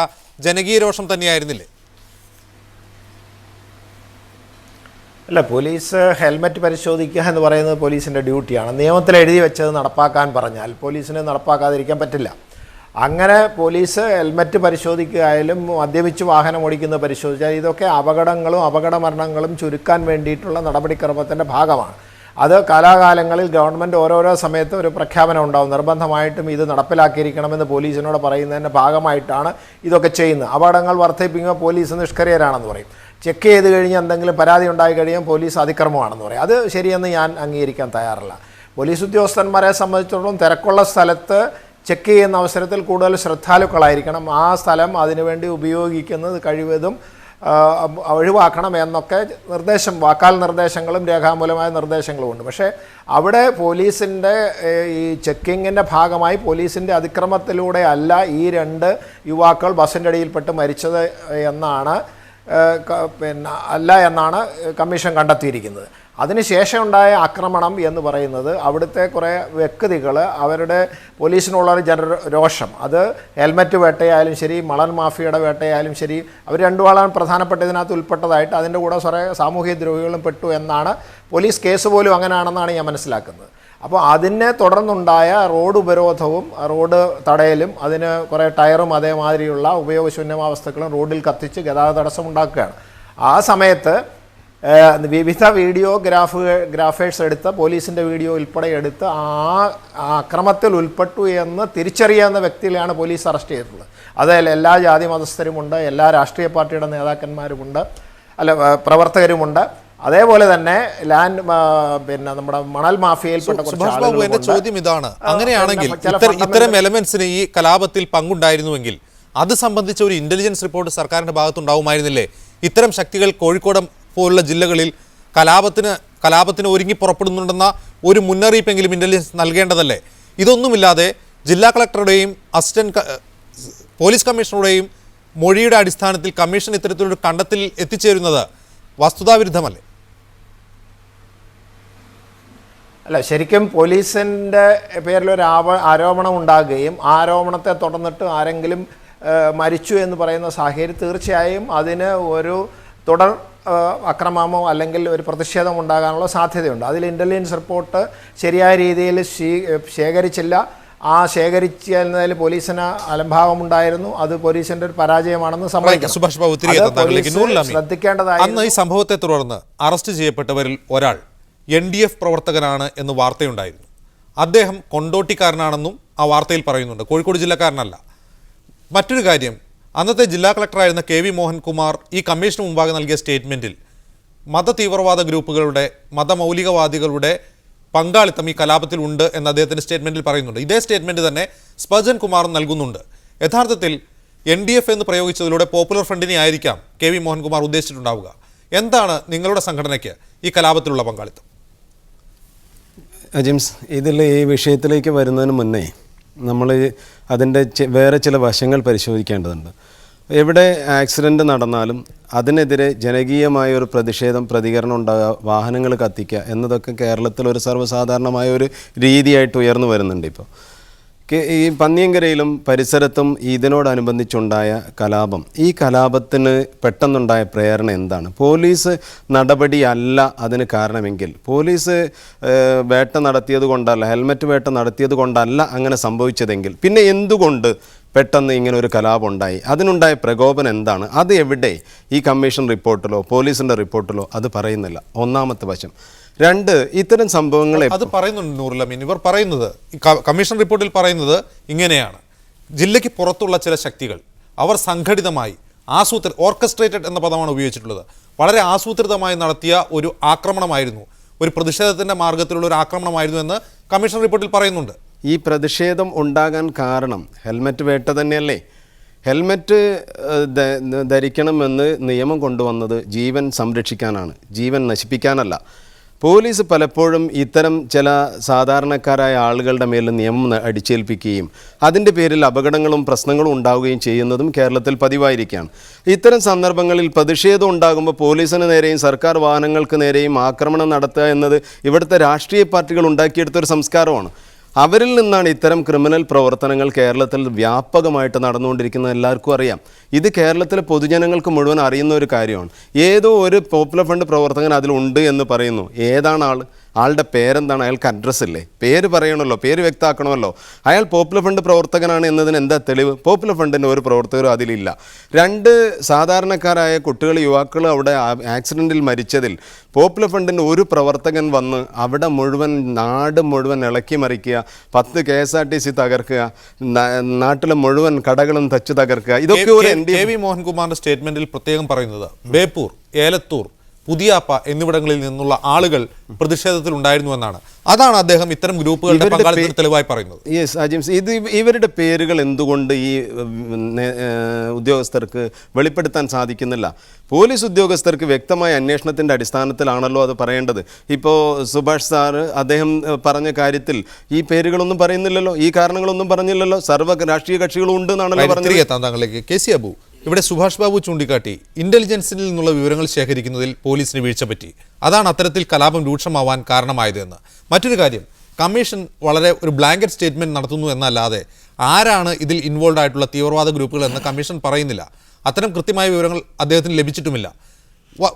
A: ജനകീയ രോഷം തന്നെയായിരുന്നില്ലേ?
C: അല്ല, പോലീസ് ഹെൽമറ്റ് പരിശോധിക്കുക എന്ന് പറയുന്നത് പോലീസിൻ്റെ ഡ്യൂട്ടിയാണ്. നിയമത്തിൽ എഴുതി വെച്ചത് നടപ്പാക്കാൻ പറഞ്ഞാൽ പോലീസിന് നടപ്പാക്കാതിരിക്കാൻ പറ്റില്ല. അങ്ങനെ പോലീസ് ഹെൽമറ്റ് പരിശോധിക്കുകയായാലും മദ്യപിച്ച് വാഹനം ഓടിക്കുന്നത് പരിശോധിച്ചാൽ ഇതൊക്കെ അപകടങ്ങളും അപകട മരണങ്ങളും ചുരുക്കാൻ വേണ്ടിയിട്ടുള്ള നടപടിക്രമത്തിൻ്റെ ഭാഗമാണ്. അത് കാലാകാലങ്ങളിൽ ഗവൺമെൻറ് ഓരോരോ സമയത്ത് ഒരു പ്രഖ്യാപനം ഉണ്ടാവും, നിർബന്ധമായിട്ടും ഇത് നടപ്പിലാക്കിയിരിക്കണമെന്ന് പോലീസിനോട് പറയുന്നതിൻ്റെ ഭാഗമായിട്ടാണ് ഇതൊക്കെ ചെയ്യുന്നത്. അപകടങ്ങൾ വർദ്ധിപ്പിക്കുമ്പോൾ പോലീസ് നിഷ്ക്രിയരാണെന്ന് പറയും. ചെക്ക് ചെയ്ത് കഴിഞ്ഞ് എന്തെങ്കിലും പരാതി ഉണ്ടായി കഴിയാൻ പോലീസ് അതിക്രമമാണെന്ന് പറയും. അത് ശരിയെന്ന് ഞാൻ അംഗീകരിക്കാൻ തയ്യാറില്ല. പോലീസ് ഉദ്യോഗസ്ഥന്മാരെ സംബന്ധിച്ചിടത്തോളം തിരക്കുള്ള സ്ഥലത്ത് ചെക്ക് ചെയ്യുന്ന അവസരത്തിൽ കൂടുതൽ ശ്രദ്ധാലുക്കളായിരിക്കണം. ആ സ്ഥലം അതിനുവേണ്ടി ഉപയോഗിക്കുന്നത് കഴിവതും ഒഴിവാക്കണം എന്നൊക്കെ വാക്കാൽ നിർദ്ദേശങ്ങളും രേഖാമൂലമായ നിർദ്ദേശങ്ങളുമുണ്ട്. പക്ഷേ അവിടെ പോലീസിൻ്റെ ഈ ചെക്കിങ്ങിൻ്റെ ഭാഗമായി പോലീസിൻ്റെ അതിക്രമത്തിലൂടെ അല്ല ഈ 2 യുവാക്കൾ ബസ്സിൻ്റെ അടിയിൽപ്പെട്ട് മരിച്ചത് എന്നാണ് അല്ല എന്നാണ് കമ്മീഷൻ കണ്ടെത്തിയിരിക്കുന്നത്.
F: അതിനുശേഷം ഉണ്ടായ ആക്രമണം എന്ന് പറയുന്നത് അവിടുത്തെ കുറേ വ്യക്തികൾ അവരുടെ പോലീസിനുള്ളൊരു രോഷം, അത് ഹെൽമറ്റ് വേട്ടയായാലും ശരി, മണൽ മാഫിയയുടെ വേട്ടയായാലും ശരി, അവർ രണ്ടു ആളാണ് പ്രധാനപ്പെട്ട ഇതിനകത്ത് ഉൾപ്പെട്ടതായിട്ട്, അതിൻ്റെ കൂടെ കുറേ സാമൂഹ്യ ദ്രോഹികളും പെട്ടു എന്നാണ് പോലീസ് കേസ് പോലും അങ്ങനെയാണെന്നാണ് ഞാൻ മനസ്സിലാക്കുന്നത്. അപ്പോൾ അതിനെ തുടർന്നുണ്ടായ റോഡ് ഉപരോധവും റോഡ് തടയലും അതിന് കുറേ ടയറും അതേമാതിരിയുള്ള ഉപയോഗശൂന്യമാവസ്ഥകളും റോഡിൽ കത്തിച്ച് ഗതാഗത തടസ്സം ഉണ്ടാക്കുകയാണ്. ആ സമയത്ത് വിവിധ ഗ്രാഫേഴ്സ് എടുത്ത് പോലീസിൻ്റെ വീഡിയോ ഉൾപ്പെടെ എടുത്ത് ആ അക്രമത്തിൽ ഉൾപ്പെട്ടു എന്ന് തിരിച്ചറിയാവുന്ന വ്യക്തികളെയാണ് പോലീസ് അറസ്റ്റ് ചെയ്തത്. അതിൽ എല്ലാ ജാതി മതസ്ഥരുമുണ്ട്, എല്ലാ രാഷ്ട്രീയ പാർട്ടിയുടെ നേതാക്കന്മാരുമുണ്ട്, പ്രവർത്തകരുമുണ്ട്. അതേപോലെ തന്നെ നമ്മുടെ മണൽ മാഫിയയിൽപ്പെട്ട
A: സുഭാഷ് ബാബു, എന്റെ ചോദ്യം ഇതാണ്, അങ്ങനെയാണെങ്കിൽ ഇത്തരം എലമെന്റ്സിന് ഈ കലാപത്തിൽ പങ്കുണ്ടായിരുന്നുവെങ്കിൽ അത് സംബന്ധിച്ച ഒരു ഇന്റലിജൻസ് റിപ്പോർട്ട് സർക്കാരിന്റെ ഭാഗത്തുണ്ടാവുമായിരുന്നില്ലേ? ഇത്തരം ശക്തികൾ കോഴിക്കോട് പോലുള്ള ജില്ലകളിൽ കലാപത്തിന് ഒരുങ്ങി പുറപ്പെടുന്നുണ്ടെന്ന ഒരു മുന്നറിയിപ്പെങ്കിലും ഇന്റലിജൻസ് നൽകേണ്ടതല്ലേ? ഇതൊന്നുമില്ലാതെ ജില്ലാ കളക്ടറുടെയും അസിസ്റ്റന്റ് പോലീസ് കമ്മീഷണറുടെയും മൊഴിയുടെ അടിസ്ഥാനത്തിൽ കമ്മീഷൻ ഇത്തരത്തിലൊരു കണ്ടെത്തൽ എത്തിച്ചേരുന്നത് വസ്തുതാവിരുദ്ധമല്ലേ?
F: അല്ല, ശരിക്കും പോലീസിൻ്റെ പേരിലൊരു ആരോപണം ഉണ്ടാകുകയും ആരോപണത്തെ തുടർന്നിട്ട് ആരെങ്കിലും മരിച്ചു എന്ന് പറയുന്ന സാഹചര്യം തീർച്ചയായും അതിന് ഒരു തുടർ അക്രമമോ അല്ലെങ്കിൽ ഒരു പ്രതിഷേധം ഉണ്ടാകാനുള്ള സാധ്യതയുണ്ട്. അതിൽ ഇൻ്റലിജൻസ് റിപ്പോർട്ട് ശരിയായ രീതിയിൽ ശേഖരിച്ചില്ല. ആ ശേഖരിച്ചതിൽ പോലീസിന് അലംഭാവമുണ്ടായിരുന്നു. അത് പോലീസിന്റെ ഒരു പരാജയമാണെന്ന് ശ്രദ്ധിക്കേണ്ടതായി.
A: അന്ന് ഈ സംഭവത്തെ തുടർന്ന് അറസ്റ്റ് ചെയ്യപ്പെട്ടവരിൽ ഒരാൾ NDF പ്രവർത്തകനാണ് എന്ന് വാർത്തയുണ്ടായിരുന്നു. അദ്ദേഹം കൊണ്ടോട്ടിക്കാരനാണെന്നും ആ വാർത്തയിൽ പറയുന്നുണ്ട്, കോഴിക്കോട് ജില്ലക്കാരനല്ല. മറ്റൊരു കാര്യം, അന്നത്തെ ജില്ലാ കളക്ടറായിരുന്ന KV മോഹൻകുമാർ ഈ കമ്മീഷന് മുമ്പാകെ നൽകിയ സ്റ്റേറ്റ്മെൻറ്റിൽ മതതീവ്രവാദ ഗ്രൂപ്പുകളുടെ മതമൗലികവാദികളുടെ പങ്കാളിത്തം ഈ കലാപത്തിൽ ഉണ്ട് എന്ന് അദ്ദേഹത്തിൻ്റെ സ്റ്റേറ്റ്മെൻറ്റിൽ പറയുന്നുണ്ട്. ഇതേ സ്റ്റേറ്റ്മെൻറ്റ് തന്നെ സ്പർജൻ കുമാറും നൽകുന്നുണ്ട്. യഥാർത്ഥത്തിൽ NDF എന്ന് പ്രയോഗിച്ചതിലൂടെ പോപ്പുലർ ഫ്രണ്ടിനെ ആയിരിക്കാം KV മോഹൻകുമാർ ഉദ്ദേശിച്ചിട്ടുണ്ടാവുക. എന്താണ് നിങ്ങളുടെ സംഘടനയ്ക്ക് ഈ കലാപത്തിലുള്ള പങ്കാളിത്തം?
G: അജിംസ്, ഇതിൽ ഈ വിഷയത്തിലേക്ക് വരുന്നതിന് മുന്നേ നമ്മൾ അതിൻ്റെ വേറെ ചില വശങ്ങൾ പരിശോധിക്കേണ്ടതുണ്ട്. എവിടെ ആക്സിഡൻറ്റ് നടന്നാലും അതിനെതിരെ ജനകീയമായ ഒരു പ്രതികരണം ഉണ്ടാകുക, വാഹനങ്ങൾ കത്തിക്കുക എന്നതൊക്കെ കേരളത്തിലൊരു സർവ്വസാധാരണമായ ഒരു രീതിയായിട്ട് ഉയർന്നു വരുന്നുണ്ട്. ഇപ്പോൾ ഈ പന്നിയങ്കരയിലും പരിസരത്തും ഇതിനോടനുബന്ധിച്ചുണ്ടായ കലാപം, ഈ കലാപത്തിന് പെട്ടെന്നുണ്ടായ പ്രേരണ എന്താണ്? പോലീസ് നടപടിയല്ല അതിന് കാരണമെങ്കിൽ, പോലീസ് വേട്ട നടത്തിയത് കൊണ്ടല്ല, ഹെൽമറ്റ് വേട്ട നടത്തിയത് കൊണ്ടല്ല അങ്ങനെ സംഭവിച്ചതെങ്കിൽ പിന്നെ എന്തുകൊണ്ട് പെട്ടെന്ന് ഇങ്ങനെ ഒരു കലാപം ഉണ്ടായി? അതിനുണ്ടായ പ്രകോപനം എന്താണ്? അത് എവിടെ ഈ കമ്മീഷൻ റിപ്പോർട്ടിലോ പോലീസിൻ്റെ റിപ്പോർട്ടിലോ അത് പറയുന്നില്ല. ഒന്നാമത്തെ വശം. രണ്ട്, ഇത്തരം സംഭവങ്ങളെ
A: അത് പറയുന്നുണ്ട് നൂറുൽ അമീൻ. ഇവർ പറയുന്നത്, കമ്മീഷൻ റിപ്പോർട്ടിൽ പറയുന്നത് ഇങ്ങനെയാണ്: ജില്ലയ്ക്ക് പുറത്തുള്ള ചില ശക്തികൾ അവർ സംഘടിതമായി ഓർക്കസ്ട്രേറ്റഡ് എന്ന പദമാണ് ഉപയോഗിച്ചിട്ടുള്ളത്, വളരെ ആസൂത്രിതമായി നടത്തിയ ഒരു ആക്രമണമായിരുന്നു, ഒരു പ്രതിഷേധത്തിൻ്റെ മാർഗത്തിലുള്ള ഒരു ആക്രമണമായിരുന്നു എന്ന് കമ്മീഷൻ റിപ്പോർട്ടിൽ പറയുന്നുണ്ട്.
G: ഈ പ്രതിഷേധം ഉണ്ടാകാൻ കാരണം ഹെൽമറ്റ് വേട്ട തന്നെയല്ലേ? ഹെൽമറ്റ് ധരിക്കണമെന്ന് നിയമം കൊണ്ടുവന്നത് ജീവൻ സംരക്ഷിക്കാനാണ്, ജീവൻ നശിപ്പിക്കാനല്ല. പോലീസ് പലപ്പോഴും ഇത്തരം ചില സാധാരണക്കാരായ ആളുകളുടെ മേൽ നിയമം അടിച്ചേൽപ്പിക്കുകയും അതിൻ്റെ പേരിൽ അപകടങ്ങളും പ്രശ്നങ്ങളും ഉണ്ടാവുകയും ചെയ്യുന്നതും കേരളത്തിൽ പതിവായിരിക്കുകയാണ്. ഇത്തരം സന്ദർഭങ്ങളിൽ പ്രതിഷേധം ഉണ്ടാകുമ്പോൾ പോലീസിന് നേരെയും സർക്കാർ വാഹനങ്ങൾക്ക് നേരെയും ആക്രമണം നടത്തുക എന്നത് ഇവിടുത്തെ രാഷ്ട്രീയ പാർട്ടികൾ ഉണ്ടാക്കിയെടുത്തൊരു സംസ്കാരമാണ്. അവരിൽ നിന്നാണ് ഇത്തരം ക്രിമിനൽ പ്രവർത്തനങ്ങൾ കേരളത്തിൽ വ്യാപകമായിട്ട് നടന്നുകൊണ്ടിരിക്കുന്നത്. എല്ലാവർക്കും അറിയാം. ഇത് കേരളത്തിലെ പൊതുജനങ്ങൾക്ക് മുഴുവൻ അറിയുന്ന ഒരു കാര്യമാണ്. ഏതോ ഒരു പോപ്പുലർ ഫ്രണ്ട് പ്രവർത്തകൻ അതിലുണ്ട് എന്ന് പറയുന്നു. ഏതാണ് ആൾ? ആളുടെ പേരെന്താണ്? അയാൾക്ക് അഡ്രസ്സ് ഇല്ലേ? പേര് പറയണമല്ലോ, പേര് വ്യക്തമാക്കണമല്ലോ. അയാൾ പോപ്പുലർ ഫ്രണ്ട് പ്രവർത്തകനാണ് എന്നതിന് എന്താ തെളിവ്? പോപ്പുലർ ഫ്രണ്ടിൻ്റെ ഒരു പ്രവർത്തകരും അതിലില്ല. രണ്ട് സാധാരണക്കാരായ കുട്ടികൾ, യുവാക്കൾ അവിടെ ആക്സിഡൻറ്റിൽ മരിച്ചതിൽ പോപ്പുലർ ഫ്രണ്ടിൻ്റെ ഒരു പ്രവർത്തകൻ വന്ന് അവിടെ മുഴുവൻ നാട് മുഴുവൻ ഇളക്കി മറിക്കുക, 10 KSRTC തകർക്കുക, നാട്ടിലെ മുഴുവൻ കടകളും തച്ചു തകർക്കുക, ഇതൊക്കെ ഒരു
A: KV മോഹൻകുമാറിന്റെ സ്റ്റേറ്റ്മെന്റിൽ പ്രത്യേകം പറയുന്നത് ബേപ്പൂർ, ഏലത്തൂർ, പുതിയാപ്പ എന്നിവിടങ്ങളിൽ നിന്നുള്ള ആളുകൾ പ്രതിഷേധത്തിൽ ഉണ്ടായിരുന്നു എന്നാണ്. അതാണ് അദ്ദേഹം ഇത്തരം ഗ്രൂപ്പുകളുടെ പങ്കാളിത്തത്തിന് തെളിവായി പറയുന്നത്.
G: യെസ് അജിംസ്, ഇവരുടെ പേരുകൾ എന്തുകൊണ്ട് ഈ ഉദ്യോഗസ്ഥർക്ക് വെളിപ്പെടുത്താൻ സാധിക്കുന്നില്ല? പോലീസ് ഉദ്യോഗസ്ഥർക്ക് വ്യക്തമായ അന്വേഷണത്തിൻ്റെ അടിസ്ഥാനത്തിലാണല്ലോ അത് പറയേണ്ടത്. ഇപ്പോൾ സുഭാഷ് സാറ് അദ്ദേഹം പറഞ്ഞ കാര്യത്തിൽ ഈ പേരുകളൊന്നും പറയുന്നില്ലല്ലോ, ഈ കാരണങ്ങളൊന്നും പറഞ്ഞില്ലല്ലോ. സർവ്വ രാഷ്ട്രീയ കക്ഷികളും ഉണ്ട് എന്നാണല്ലോ പറഞ്ഞത്.
A: താങ്കളിലേക്ക് KC അബു, ഇവിടെ സുഭാഷ് ബാബു ചൂണ്ടിക്കാട്ടി ഇന്റലിജൻസിൽ നിന്നുള്ള വിവരങ്ങൾ ശേഖരിക്കുന്നതിൽ പോലീസിന് വീഴ്ച പറ്റി. അതാണ് അത്തരത്തിൽ കലാപം രൂക്ഷമാവാൻ കാരണമായതെന്ന്. മറ്റൊരു കാര്യം, കമ്മീഷൻ വളരെ ഒരു ബ്ലാങ്കറ്റ് സ്റ്റേറ്റ്മെന്റ് നടത്തുന്നു എന്നല്ലാതെ ആരാണ് ഇതിൽ ഇൻവോൾവ് ആയിട്ടുള്ള തീവ്രവാദ ഗ്രൂപ്പുകൾ എന്ന് കമ്മീഷൻ പറയുന്നില്ല. അത്തരം കൃത്യമായ വിവരങ്ങൾ അദ്ദേഹത്തിന് ലഭിച്ചിട്ടുമില്ല.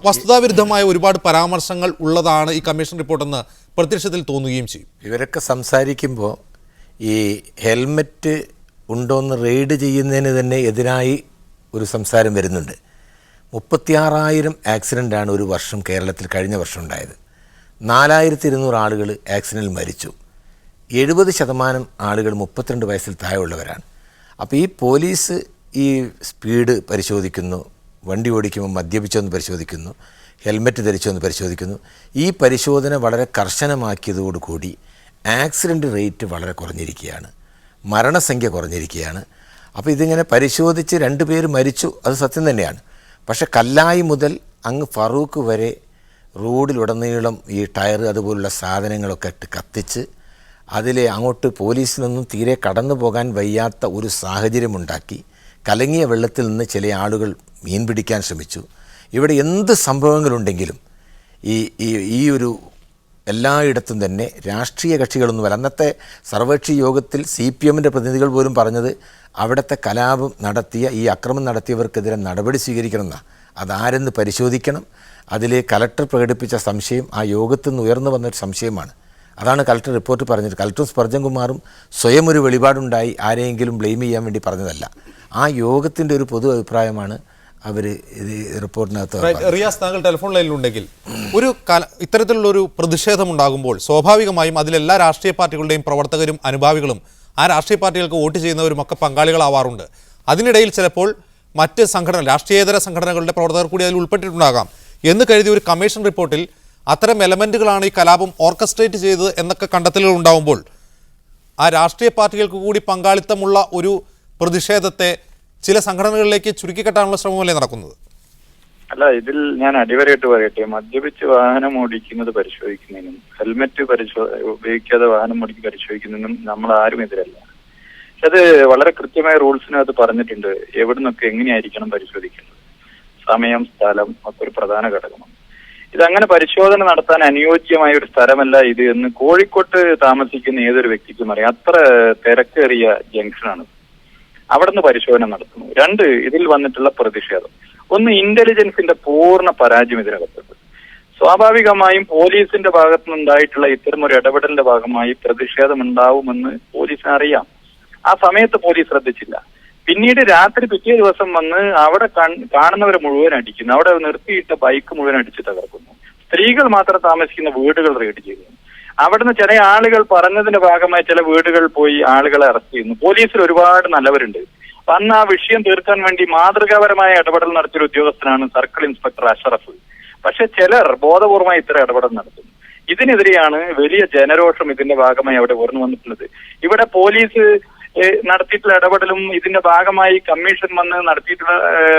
A: വസ്തുതാവിരുദ്ധമായ ഒരുപാട് പരാമർശങ്ങൾ ഉള്ളതാണ് ഈ കമ്മീഷൻ റിപ്പോർട്ടെന്ന് പ്രത്യക്ഷത്തിൽ തോന്നുകയും ചെയ്യും.
C: ഇവരൊക്കെ സംസാരിക്കുമ്പോൾ ഈ ഹെൽമറ്റ് ഉണ്ടോയെന്ന് റെയ്ഡ് ചെയ്യുന്നതിന് തന്നെ എതിരായി ഒരു സംസാരം വരുന്നുണ്ട്. 36,000 ആക്സിഡൻ്റാണ് ഒരു വർഷം കേരളത്തിൽ കഴിഞ്ഞ വർഷം ഉണ്ടായത്. 4,200 ആളുകൾ ആക്സിഡൻറ്റിൽ മരിച്ചു. 70% ആളുകൾ 32 വയസ്സിൽ താഴെയുള്ളവരാണ്. അപ്പോൾ ഈ പോലീസ് ഈ സ്പീഡ് പരിശോധിക്കുന്നു, വണ്ടി ഓടിക്കുമ്പോൾ മദ്യപിച്ചോന്ന് പരിശോധിക്കുന്നു, ഹെൽമെറ്റ് ധരിച്ചോന്ന് പരിശോധിക്കുന്നു. ഈ പരിശോധന വളരെ കർശനമാക്കിയതോടുകൂടി ആക്സിഡൻറ്റ് റേറ്റ് വളരെ കുറഞ്ഞിരിക്കുകയാണ്, മരണസംഖ്യ കുറഞ്ഞിരിക്കുകയാണ്. അപ്പോൾ ഇതിങ്ങനെ പരിശോധിച്ച് 2 പേര് മരിച്ചു, അത് സത്യം തന്നെയാണ്. പക്ഷേ കല്ലായി മുതൽ അങ്ങ് ഫറൂഖ് വരെ റോഡിലുടനീളം ഈ ടയർ അതുപോലുള്ള സാധനങ്ങളൊക്കെ ഇട്ട് കത്തിച്ച് അതിലെ അങ്ങോട്ട് പോലീസിനൊന്നും തീരെ കടന്നു പോകാൻ വയ്യാത്ത ഒരു സാഹചര്യമുണ്ടാക്കി. കലങ്ങിയ വെള്ളത്തിൽ നിന്ന് ചില ആളുകൾ മീൻ പിടിക്കാൻ ശ്രമിച്ചു. ഇവിടെ എന്ത് സംഭവങ്ങളുണ്ടെങ്കിലും ഈ ഒരു എല്ലായിടത്തും തന്നെ രാഷ്ട്രീയ കക്ഷികളൊന്നുമല്ല. അന്നത്തെ സർവകക്ഷി യോഗത്തിൽ CPMൻ്റെ പ്രതിനിധികൾ പോലും പറഞ്ഞത് അവിടുത്തെ കലാപം നടത്തിയ ഈ അക്രമം നടത്തിയവർക്കെതിരെ നടപടി സ്വീകരിക്കണമെന്നാണ്. അതാരെന്ന് പരിശോധിക്കണം. അതിൽ കലക്ടർ പ്രകടിപ്പിച്ച സംശയം ആ യോഗത്തിൽ നിന്ന് ഉയർന്നു വന്നൊരു സംശയമാണ്. അതാണ് കലക്ടർ റിപ്പോർട്ട് പറഞ്ഞത്. കലക്ടറും സ്പർജൻ കുമാറും സ്വയം ഒരു വെളിപാടുണ്ടായി ആരെയെങ്കിലും ബ്ലെയിം ചെയ്യാൻ വേണ്ടി പറഞ്ഞതല്ല. ആ യോഗത്തിൻ്റെ ഒരു പൊതു അഭിപ്രായമാണ് അവർ ഇത് റിപ്പോർട്ടിനകത്ത്.
A: റിയാസ്, താങ്കൾ ടെലിഫോൺ ലൈനിലുണ്ടെങ്കിൽ ഇത്തരത്തിലുള്ളൊരു പ്രതിഷേധം ഉണ്ടാകുമ്പോൾ സ്വാഭാവികമായും അതിലെല്ലാ രാഷ്ട്രീയ പാർട്ടികളുടെയും പ്രവർത്തകരും അനുഭാവികളും ആ രാഷ്ട്രീയ പാർട്ടികൾക്ക് വോട്ട് ചെയ്യുന്നവരും ഒക്കെ പങ്കാളികളാവാറുണ്ട്. അതിനിടയിൽ ചിലപ്പോൾ മറ്റ് രാഷ്ട്രീയേതര സംഘടനകളുടെ പ്രവർത്തകർ കൂടി അതിൽ ഉൾപ്പെട്ടിട്ടുണ്ടാകാം എന്ന് കരുതി ഒരു കമ്മീഷൻ റിപ്പോർട്ടിൽ അത്തരം എലമെൻറ്റുകളാണ് ഈ കലാപം ഓർക്കസ്ട്രേറ്റ് ചെയ്തത് എന്നൊക്കെ കണ്ടെത്തലുകൾ ഉണ്ടാകുമ്പോൾ ആ രാഷ്ട്രീയ പാർട്ടികൾക്ക് കൂടി പങ്കാളിത്തമുള്ള ഒരു പ്രതിഷേധത്തെ ചില സംഘടനകളിലേക്ക് ചുരുക്കിക്കെട്ടാനുള്ള ശ്രമമല്ലേ നടക്കുന്നത്?
E: അല്ല, ഇതിൽ ഞാൻ അടിവരയിട്ട് പറയട്ടെ, മദ്യപിച്ച് വാഹനം ഓടിക്കുന്നത് പരിശോധിക്കുന്നതിനും ഹെൽമെറ്റ് ഉപയോഗിക്കാതെ വാഹനം ഓടിക്കി പരിശോധിക്കുന്നതിനും നമ്മൾ ആരും എതിരല്ല. പക്ഷെ അത് വളരെ കൃത്യമായ റൂൾസിനകത്ത് പറഞ്ഞിട്ടുണ്ട് എവിടുന്നൊക്കെ എങ്ങനെയായിരിക്കണം പരിശോധിക്കുന്നത്. സമയം, സ്ഥലം ഒക്കെ ഒരു പ്രധാന ഘടകമാണ്. ഇതങ്ങനെ പരിശോധന നടത്താൻ അനുയോജ്യമായ ഒരു സ്ഥലമല്ല ഇത് എന്ന് കോഴിക്കോട്ട് താമസിക്കുന്ന ഏതൊരു വ്യക്തിക്കും അറിയാം. അത്ര തിരക്കേറിയ ജംഗ്ഷനാണ്. അവിടെ നിന്ന് പരിശോധന നടത്തുന്നു. 2, ഇതിൽ വന്നിട്ടുള്ള പ്രതിഷേധം. 1, ഇന്റലിജൻസിന്റെ പൂർണ്ണ പരാജയം ഇതിനകത്തുണ്ട്. സ്വാഭാവികമായും പോലീസിന്റെ ഭാഗത്തു നിന്നുണ്ടായിട്ടുള്ള ഇത്തരം ഒരു ഇടപെടലിന്റെ ഭാഗമായി പ്രതിഷേധം ഉണ്ടാവുമെന്ന് പോലീസിന് അറിയാം. ആ സമയത്ത് പോലീസ് ശ്രദ്ധിച്ചില്ല. പിന്നീട് രാത്രി പിറ്റേ ദിവസം വന്ന് അവിടെ കാണുന്നവരെ മുഴുവൻ അടിക്കുന്നു. അവിടെ നിർത്തിയിട്ട ബൈക്ക് മുഴുവൻ അടിച്ച് തകർക്കുന്നു. സ്ത്രീകൾ മാത്രം താമസിക്കുന്ന വീടുകൾ റെയ്ഡ് ചെയ്യുന്നു. അവിടുന്ന് ചില ആളുകൾ പറഞ്ഞതിന്റെ ഭാഗമായി ചില വീടുകൾ പോയി ആളുകളെ അറസ്റ്റ് ചെയ്യുന്നു. പോലീസിൽ ഒരുപാട് നല്ലവരുണ്ട്. അന്ന് ആ വിഷയം തീർക്കാൻ വേണ്ടി മാതൃകാപരമായ ഇടപെടൽ നടത്തിയൊരു ഉദ്യോഗസ്ഥനാണ് സർക്കിൾ ഇൻസ്പെക്ടർ അഷറഫ്. പക്ഷെ ചിലർ ബോധപൂർവമായി ഇത്തരം ഇടപെടൽ നടത്തുന്നു. ഇതിനെതിരെയാണ് വലിയ ജനരോഷം ഇതിന്റെ ഭാഗമായി അവിടെ ഉയർന്നു വന്നിട്ടുള്ളത്. ഇവിടെ പോലീസ് നടത്തിയിട്ടുള്ള ഇടപെടലും ഇതിന്റെ ഭാഗമായി കമ്മീഷൻ വന്ന് നടത്തിയിട്ടുള്ള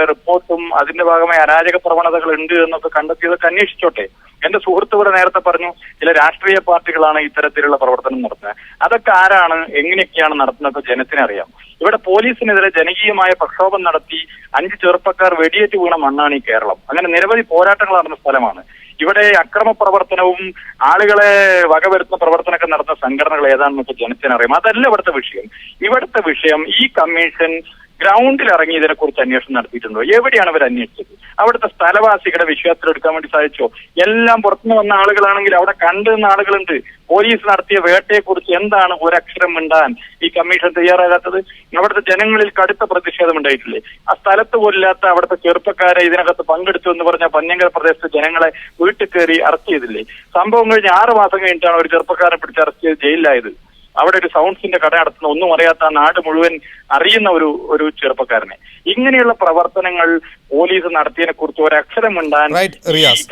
E: റിപ്പോർട്ടും അതിന്റെ ഭാഗമായി അരാജക പ്രവണതകൾ ഉണ്ട് എന്നൊക്കെ കണ്ടെത്തിയതൊക്കെ അന്വേഷിച്ചോട്ടെ. എന്റെ സുഹൃത്ത് ഇവിടെ നേരത്തെ പറഞ്ഞു ചില രാഷ്ട്രീയ പാർട്ടികളാണ് ഇത്തരത്തിലുള്ള പ്രവർത്തനം നടത്തുന്നത്. അതൊക്കെ ആരാണ്, എങ്ങനെയൊക്കെയാണ് നടത്തുന്നത് ജനത്തിനറിയാം. ഇവിടെ പോലീസിനെതിരെ ജനകീയമായ പ്രക്ഷോഭം നടത്തി 5 ചെറുപ്പക്കാർ വെടിയേറ്റ് വീണ മണ്ണാണ് ഈ കേരളം. അങ്ങനെ നിരവധി പോരാട്ടങ്ങൾ നടന്ന സ്ഥലമാണ്. ഇവിടെ അക്രമ പ്രവർത്തനവും ആളുകളെ വകവരുത്തുന്ന പ്രവർത്തനമൊക്കെ നടത്തുന്ന സംഘടനകൾ ഏതാണെന്നൊക്കെ ജനത്തിനറിയാം. അതല്ല ഇവിടുത്തെ വിഷയം. ഇവിടുത്തെ വിഷയം ഈ കമ്മീഷൻ ഗ്രൗണ്ടിൽ ഇറങ്ങി ഇതിനെക്കുറിച്ച് അന്വേഷണം നടത്തിയിട്ടുണ്ടോ? എവിടെയാണ് ഇവർ അന്വേഷിച്ചത്? അവിടുത്തെ സ്ഥലവാസികളുടെ വിശ്വാസത്തിലെടുക്കാൻ വേണ്ടി സാധിച്ചോ? എല്ലാം പുറത്തുനിന്ന് വന്ന ആളുകളാണെങ്കിൽ അവിടെ കണ്ടുനിന്ന ആളുകളുണ്ട്. പോലീസ് നടത്തിയ വേട്ടയെക്കുറിച്ച് എന്താണ് ഒരക്ഷരം മിണ്ടാൻ ഈ കമ്മീഷൻ തയ്യാറാകാത്തത്? അവിടുത്തെ ജനങ്ങളിൽ കടുത്ത പ്രതിഷേധം ഉണ്ടായിട്ടില്ലേ? ആ സ്ഥലത്ത് പോലില്ലാത്ത അവിടുത്തെ ചെറുപ്പക്കാരെ ഇതിനകത്ത് പങ്കെടുത്തു എന്ന് പറഞ്ഞ പന്യങ്കര പ്രദേശത്ത് ജനങ്ങളെ വീട്ടിൽ കയറി അറസ്റ്റ് ചെയ്തില്ലേ? സംഭവം കഴിഞ്ഞ് 6 മാസം കഴിഞ്ഞിട്ടാണ് ഒരു ചെറുപ്പക്കാരെ പിടിച്ച് അറസ്റ്റ് ചെയ്ത് ജയിലിലായത്. അവിടെ ഒരു സൗണ്ട്സിന്റെ കട നടത്തുന്ന ഒന്നും അറിയാത്ത നാട് മുഴുവൻ അറിയുന്ന ഒരു ചെറുപ്പക്കാരനെ. ഇങ്ങനെയുള്ള പ്രവർത്തനങ്ങൾ പോലീസ് നടത്തിയതിനെ കുറിച്ച് ഒരക്ഷരം മിണ്ടാൻ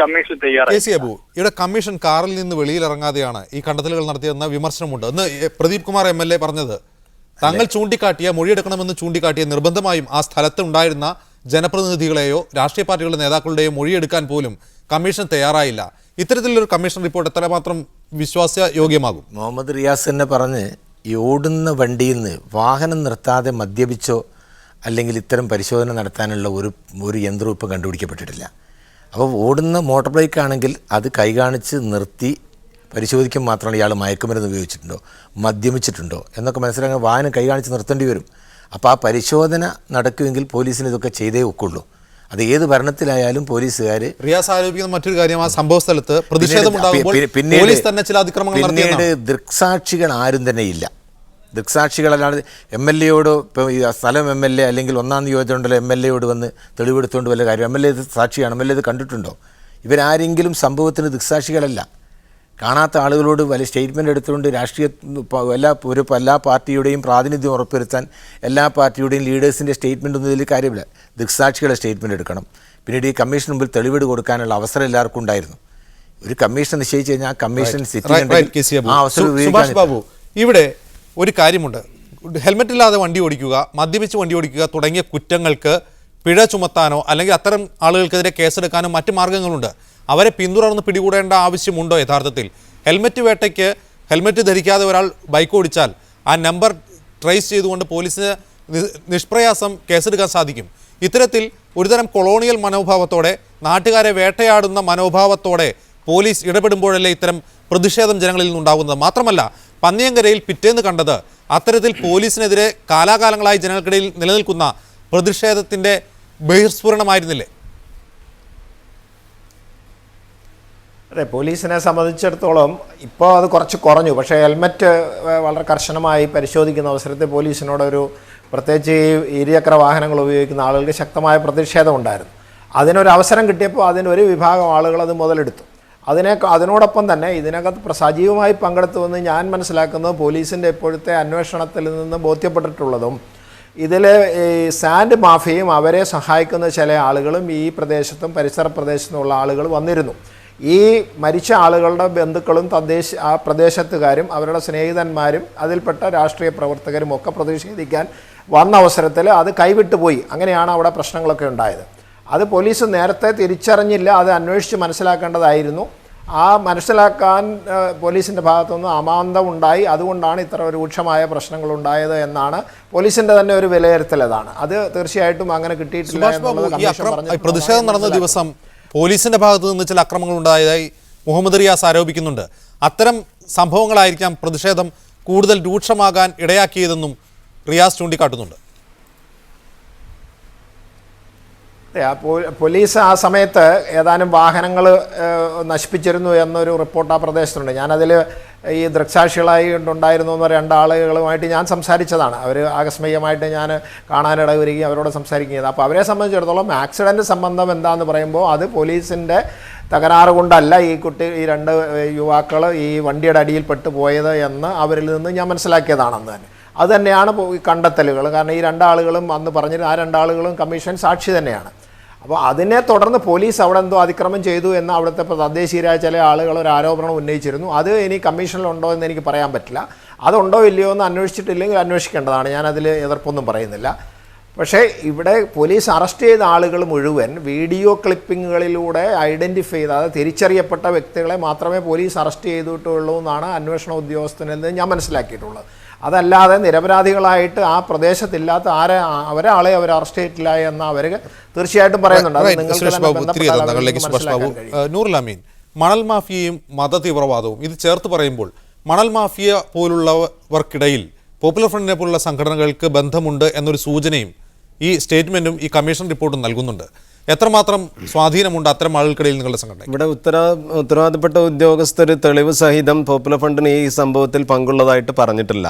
E: കമ്മീഷൻ തയ്യാറായി.
A: ഇവിടെ കമ്മീഷൻ കാറിൽ നിന്ന് വെളിയിലിറങ്ങാതെയാണ് ഈ കണ്ടെത്തലുകൾ നടത്തിയെന്ന വിമർശനമുണ്ട്. ഇന്ന് പ്രദീപ് കുമാർ MLA പറഞ്ഞത് തങ്ങൾ ചൂണ്ടിക്കാട്ടിയ മൊഴിയെടുക്കണമെന്ന് ചൂണ്ടിക്കാട്ടിയ നിർബന്ധമായും ആ സ്ഥലത്ത് ഉണ്ടായിരുന്ന ജനപ്രതിനിധികളെയോ രാഷ്ട്രീയ പാർട്ടികളുടെ നേതാക്കളുടെയോ മൊഴിയെടുക്കാൻ പോലും കമ്മീഷൻ തയ്യാറായില്ല. ഇത്തരത്തിലൊരു കമ്മീഷൻ റിപ്പോർട്ട് എത്രമാത്രം വിശ്വാസയോഗ്യമാകും?
C: മുഹമ്മദ് റിയാസ് തന്നെ പറഞ്ഞ് ഈ ഓടുന്ന വണ്ടിയിൽ നിന്ന് വാഹനം നിർത്താതെ മദ്യപിച്ചോ അല്ലെങ്കിൽ ഇത്തരം പരിശോധന നടത്താനുള്ള ഒരു യന്ത്രവും ഇപ്പം കണ്ടുപിടിക്കപ്പെട്ടിട്ടില്ല. അപ്പോൾ ഓടുന്ന മോട്ടോർ ബൈക്ക് ആണെങ്കിൽ അത് കൈകാണിച്ച് നിർത്തി പരിശോധിക്കാൻ മാത്രമാണ് ഇയാൾ മയക്കുമരുന്ന് ഉപയോഗിച്ചിട്ടുണ്ടോ, മദ്യപിച്ചിട്ടുണ്ടോ എന്നൊക്കെ മനസ്സിലാക്കാൻ വാഹനം കൈകാണിച്ച് നിർത്തേണ്ടി വരും. അപ്പോൾ ആ പരിശോധന നടക്കുമെങ്കിൽ പോലീസിന് ഇതൊക്കെ ചെയ്തേ ഒക്കുള്ളൂ. അത് ഏത് ഭരണത്തിലായാലും പോലീസുകാർ.
A: റിയാസ് ആരോപിക്കുന്ന മറ്റൊരു കാര്യം, ആ സംഭവ സ്ഥലത്ത് പ്രതിഷേധമുണ്ടാകുമ്പോൾ പോലീസ് തന്നെ ചില അതിക്രമങ്ങൾ
C: പിന്നീട് ദൃക്സാക്ഷികൾ ആരും തന്നെ ഇല്ല. ദൃക്സാക്ഷികളല്ലാതെ MLA-യോട് ഇപ്പോൾ ഈ സ്ഥലം MLA അല്ലെങ്കിൽ ഒന്നാം നിയോജകമണ്ഡലം MLA-യോട് വന്ന് തെളിവെടുത്തുകൊണ്ട് വല്ല കാര്യം, MLA ഇത് സാക്ഷിയാണ്, MLA ഇത് കണ്ടിട്ടുണ്ടോ? ഇവരാരെങ്കിലും സംഭവത്തിന് ദൃക്സാക്ഷികളല്ല. കാണാത്ത ആളുകളോട് വലിയ സ്റ്റേറ്റ്മെൻ്റ് എടുത്തുകൊണ്ട് എല്ലാ പാർട്ടിയുടെയും പ്രാതിനിധ്യം ഉറപ്പുവരുത്താൻ എല്ലാ പാർട്ടിയുടെയും ലീഡേഴ്സിൻ്റെ സ്റ്റേറ്റ്മെൻ്റ് ഒന്നും ഇതിൽ കാര്യമില്ല. ദൃക്സാക്ഷികളുടെ സ്റ്റേറ്റ്മെൻറ്റ് എടുക്കണം. പിന്നീട് ഈ കമ്മീഷൻ മുമ്പിൽ തെളിവെടുപ്പ് കൊടുക്കാനുള്ള അവസരം എല്ലാവർക്കും ഉണ്ടായിരുന്നു. ഒരു കമ്മീഷൻ നിശ്ചയിച്ച് കഴിഞ്ഞാൽ ആ കമ്മീഷൻ
A: സുഭാഷ് ബാബു, ഇവിടെ ഒരു കാര്യമുണ്ട്. ഹെൽമെറ്റ് ഇല്ലാതെ വണ്ടി ഓടിക്കുക, മദ്യപിച്ച് വണ്ടി ഓടിക്കുക തുടങ്ങിയ കുറ്റങ്ങൾക്ക് പിഴ ചുമത്താനോ അല്ലെങ്കിൽ അത്തരം ആളുകൾക്കെതിരെ കേസെടുക്കാനോ മറ്റ് മാർഗ്ഗങ്ങളുണ്ട്. അവരെ പിന്തുടർന്ന് പിടികൂടേണ്ട ആവശ്യമുണ്ടോ? യഥാർത്ഥത്തിൽ ഹെൽമെറ്റ് വേട്ടയ്ക്ക് ഹെൽമെറ്റ് ധരിക്കാതെ ഒരാൾ ബൈക്ക് ഓടിച്ചാൽ ആ നമ്പർ ട്രേസ് ചെയ്തുകൊണ്ട് പോലീസിന് നിഷ്പ്രയാസം കേസെടുക്കാൻ സാധിക്കും. ഇത്തരത്തിൽ ഒരുതരം കൊളോണിയൽ മനോഭാവത്തോടെ, നാട്ടുകാരെ വേട്ടയാടുന്ന മനോഭാവത്തോടെ പോലീസ് ഇടപെടുമ്പോഴല്ലേ ഇത്തരം പ്രതിഷേധം ജനങ്ങളിൽ നിന്നുണ്ടാകുന്നത്. മാത്രമല്ല, പന്നിയങ്കരയിൽ പിറ്റേന്ന് കണ്ടത് അത്തരത്തിൽ പോലീസിനെതിരെ കാലാകാലങ്ങളായി ജനങ്ങൾക്കിടയിൽ നിലനിൽക്കുന്ന പ്രതിഷേധത്തിൻ്റെ ബഹിർസ്ഫുരണമായിരുന്നില്ലേ?
F: അതെ, പോലീസിനെ സംബന്ധിച്ചിടത്തോളം ഇപ്പോൾ അത് കുറച്ച് കുറഞ്ഞു. പക്ഷേ ഹെൽമറ്റ് വളരെ കർശനമായി പരിശോധിക്കുന്ന അവസരത്തിൽ പോലീസിനോടൊരു, പ്രത്യേകിച്ച് ഈ ഇരുചക്ര വാഹനങ്ങൾ ഉപയോഗിക്കുന്ന ആളുകൾക്ക് ശക്തമായ പ്രതിഷേധം ഉണ്ടായിരുന്നു. അതിനൊരു അവസരം കിട്ടിയപ്പോൾ അതിനൊരു വിഭാഗം ആളുകൾ അത് മുതലെടുത്തു. അതിനോടൊപ്പം തന്നെ ഇതിനകത്ത് സജീവമായി പങ്കെടുത്തുവെന്ന് ഞാൻ മനസ്സിലാക്കുന്നത് പോലീസിൻ്റെ ഇപ്പോഴത്തെ അന്വേഷണത്തിൽ നിന്ന് ബോധ്യപ്പെട്ടിട്ടുള്ളതും ഇതിൽ ഈ സാൻഡ് മാഫിയയും അവരെ സഹായിക്കുന്ന ചില ആളുകളും ഈ പ്രദേശത്തും പരിസര പ്രദേശത്തുമുള്ള ആളുകൾ വന്നിരുന്നു. ഈ മരിച്ച ആളുകളുടെ ബന്ധുക്കളും ആ പ്രദേശത്തുകാരും അവരുടെ സ്നേഹിതന്മാരും അതിൽപ്പെട്ട രാഷ്ട്രീയ പ്രവർത്തകരും ഒക്കെ പ്രതിഷേധിക്കാൻ വന്ന അവസരത്തിൽ അത് കൈവിട്ടു പോയി. അങ്ങനെയാണ് അവിടെ പ്രശ്നങ്ങളൊക്കെ ഉണ്ടായത്. അത് പോലീസ് നേരത്തെ തിരിച്ചറിഞ്ഞില്ല, അത് അന്വേഷിച്ച് മനസ്സിലാക്കേണ്ടതായിരുന്നു. ആ മനസ്സിലാക്കാൻ പോലീസിൻ്റെ ഭാഗത്തുനിന്ന് അമാന്തം ഉണ്ടായി. അതുകൊണ്ടാണ് ഇത്ര രൂക്ഷമായ പ്രശ്നങ്ങളുണ്ടായത് എന്നാണ് പോലീസിൻ്റെ തന്നെ ഒരു വിലയിരുത്തൽ. അതാണ് അത് തീർച്ചയായിട്ടും അങ്ങനെ കിട്ടിയിട്ടില്ല.
A: പ്രതിഷേധം നടന്ന ദിവസം പോലീസിന്റെ ഭാഗത്തു നിന്ന് ചില അക്രമങ്ങൾ ഉണ്ടായതായി മുഹമ്മദ് റിയാസ് ആരോപിക്കുന്നുണ്ട്. അത്തരം സംഭവങ്ങളായിരിക്കാം പ്രതിഷേധം കൂടുതൽ രൂക്ഷമാകാൻ ഇടയാക്കിയതെന്നും റിയാസ് ചൂണ്ടിക്കാട്ടുന്നുണ്ട്.
F: പോലീസ് ആ സമയത്ത് ഏതാനും വാഹനങ്ങൾ നശിപ്പിച്ചിരുന്നു എന്നൊരു റിപ്പോർട്ട് ആ പ്രദേശത്തുണ്ട്. ഞാനതിൽ ഈ ദൃക്സാക്ഷികളായി ഉണ്ടായിരുന്നു എന്ന് പറയുന്ന രണ്ടാളുകളുമായിട്ട് ഞാൻ സംസാരിച്ചതാണ്. അവർ ആകസ്മികമായിട്ട് ഞാൻ കാണാനിട വരികയും അവരോട് സംസാരിക്കുകയും ചെയ്തു. അപ്പോൾ അവരെ സംബന്ധിച്ചിടത്തോളം ആക്സിഡൻറ്റ് സംബന്ധം എന്താണെന്ന് പറയുമ്പോൾ അത് പോലീസിൻ്റെ തകരാറ് കൊണ്ടല്ല ഈ രണ്ട് യുവാക്കൾ ഈ വണ്ടിയുടെ അടിയിൽ പെട്ടുപോയത് എന്ന് അവരിൽ നിന്ന് ഞാൻ മനസ്സിലാക്കിയതാണെന്ന് തന്നെ. അതുതന്നെയാണ് കണ്ടെത്തലുകൾ. കാരണം ഈ രണ്ടാളുകളും അന്ന് പറഞ്ഞിരുന്ന ആ രണ്ടാളുകളും കമ്മീഷൻ സാക്ഷി തന്നെയാണ്. അപ്പോൾ അതിനെ തുടർന്ന് പോലീസ് അവിടെ എന്തോ അതിക്രമം ചെയ്തു എന്ന് അവിടുത്തെ തദ്ദേശീയരായ ചില ആളുകൾ ഒരു ആരോപണം ഉന്നയിച്ചിരുന്നു. അത് ഇനി കമ്മീഷനിലുണ്ടോ എന്ന് എനിക്ക് പറയാൻ പറ്റില്ല. അതുണ്ടോ ഇല്ലയോ എന്ന് അന്വേഷിച്ചിട്ടില്ലെങ്കിൽ അന്വേഷിക്കേണ്ടതാണ്. ഞാനതിൽ എതിർപ്പൊന്നും പറയുന്നില്ല. പക്ഷേ ഇവിടെ പോലീസ് അറസ്റ്റ് ചെയ്ത ആളുകൾ മുഴുവൻ വീഡിയോ ക്ലിപ്പിങ്ങുകളിലൂടെ ഐഡൻറ്റിഫൈ ചെയ്ത്, അതായത് തിരിച്ചറിയപ്പെട്ട വ്യക്തികളെ മാത്രമേ പോലീസ് അറസ്റ്റ് ചെയ്തിട്ടുള്ളൂ എന്നാണ് അന്വേഷണ ഉദ്യോഗസ്ഥനിൽ നിന്ന് ഞാൻ മനസ്സിലാക്കിയിട്ടുള്ളത്. അതല്ലാതെ നിരപരാധികളായിട്ട് ആ പ്രദേശത്തില്ലാത്ത ഒരാളെ അവർ അറസ്റ്റ് ചെയ്തിട്ടില്ല എന്ന് അവർ തീർച്ചയായിട്ടും പറയുന്നുണ്ട്.
A: നൂറുൽ അമീൻ, മണൽ മാഫിയയും മത തീവ്രവാദവും ഇത് ചേർത്ത് പറയുമ്പോൾ മണൽ മാഫിയ പോലുള്ളവർക്കിടയിൽ പോപ്പുലർ ഫ്രണ്ടിനെ പോലുള്ള സംഘടനകൾക്ക് ബന്ധമുണ്ട് എന്നൊരു സൂചനയും ഈ സ്റ്റേറ്റ്മെന്റും ഈ കമ്മീഷൻ റിപ്പോർട്ടും നൽകുന്നുണ്ട്. എത്രമാത്രം സ്വാധീനമുണ്ട് അത്തരം ആളുകൾക്കിടയിൽ നിങ്ങളുടെ സംഘടന?
G: ഇവിടെ ഉത്തരവാദപ്പെട്ട ഉദ്യോഗസ്ഥർ തെളിവ് സഹിതം പോപ്പുലർ ഫണ്ടിന് ഈ സംഭവത്തിൽ പങ്കുള്ളതായിട്ട് പറഞ്ഞിട്ടില്ല.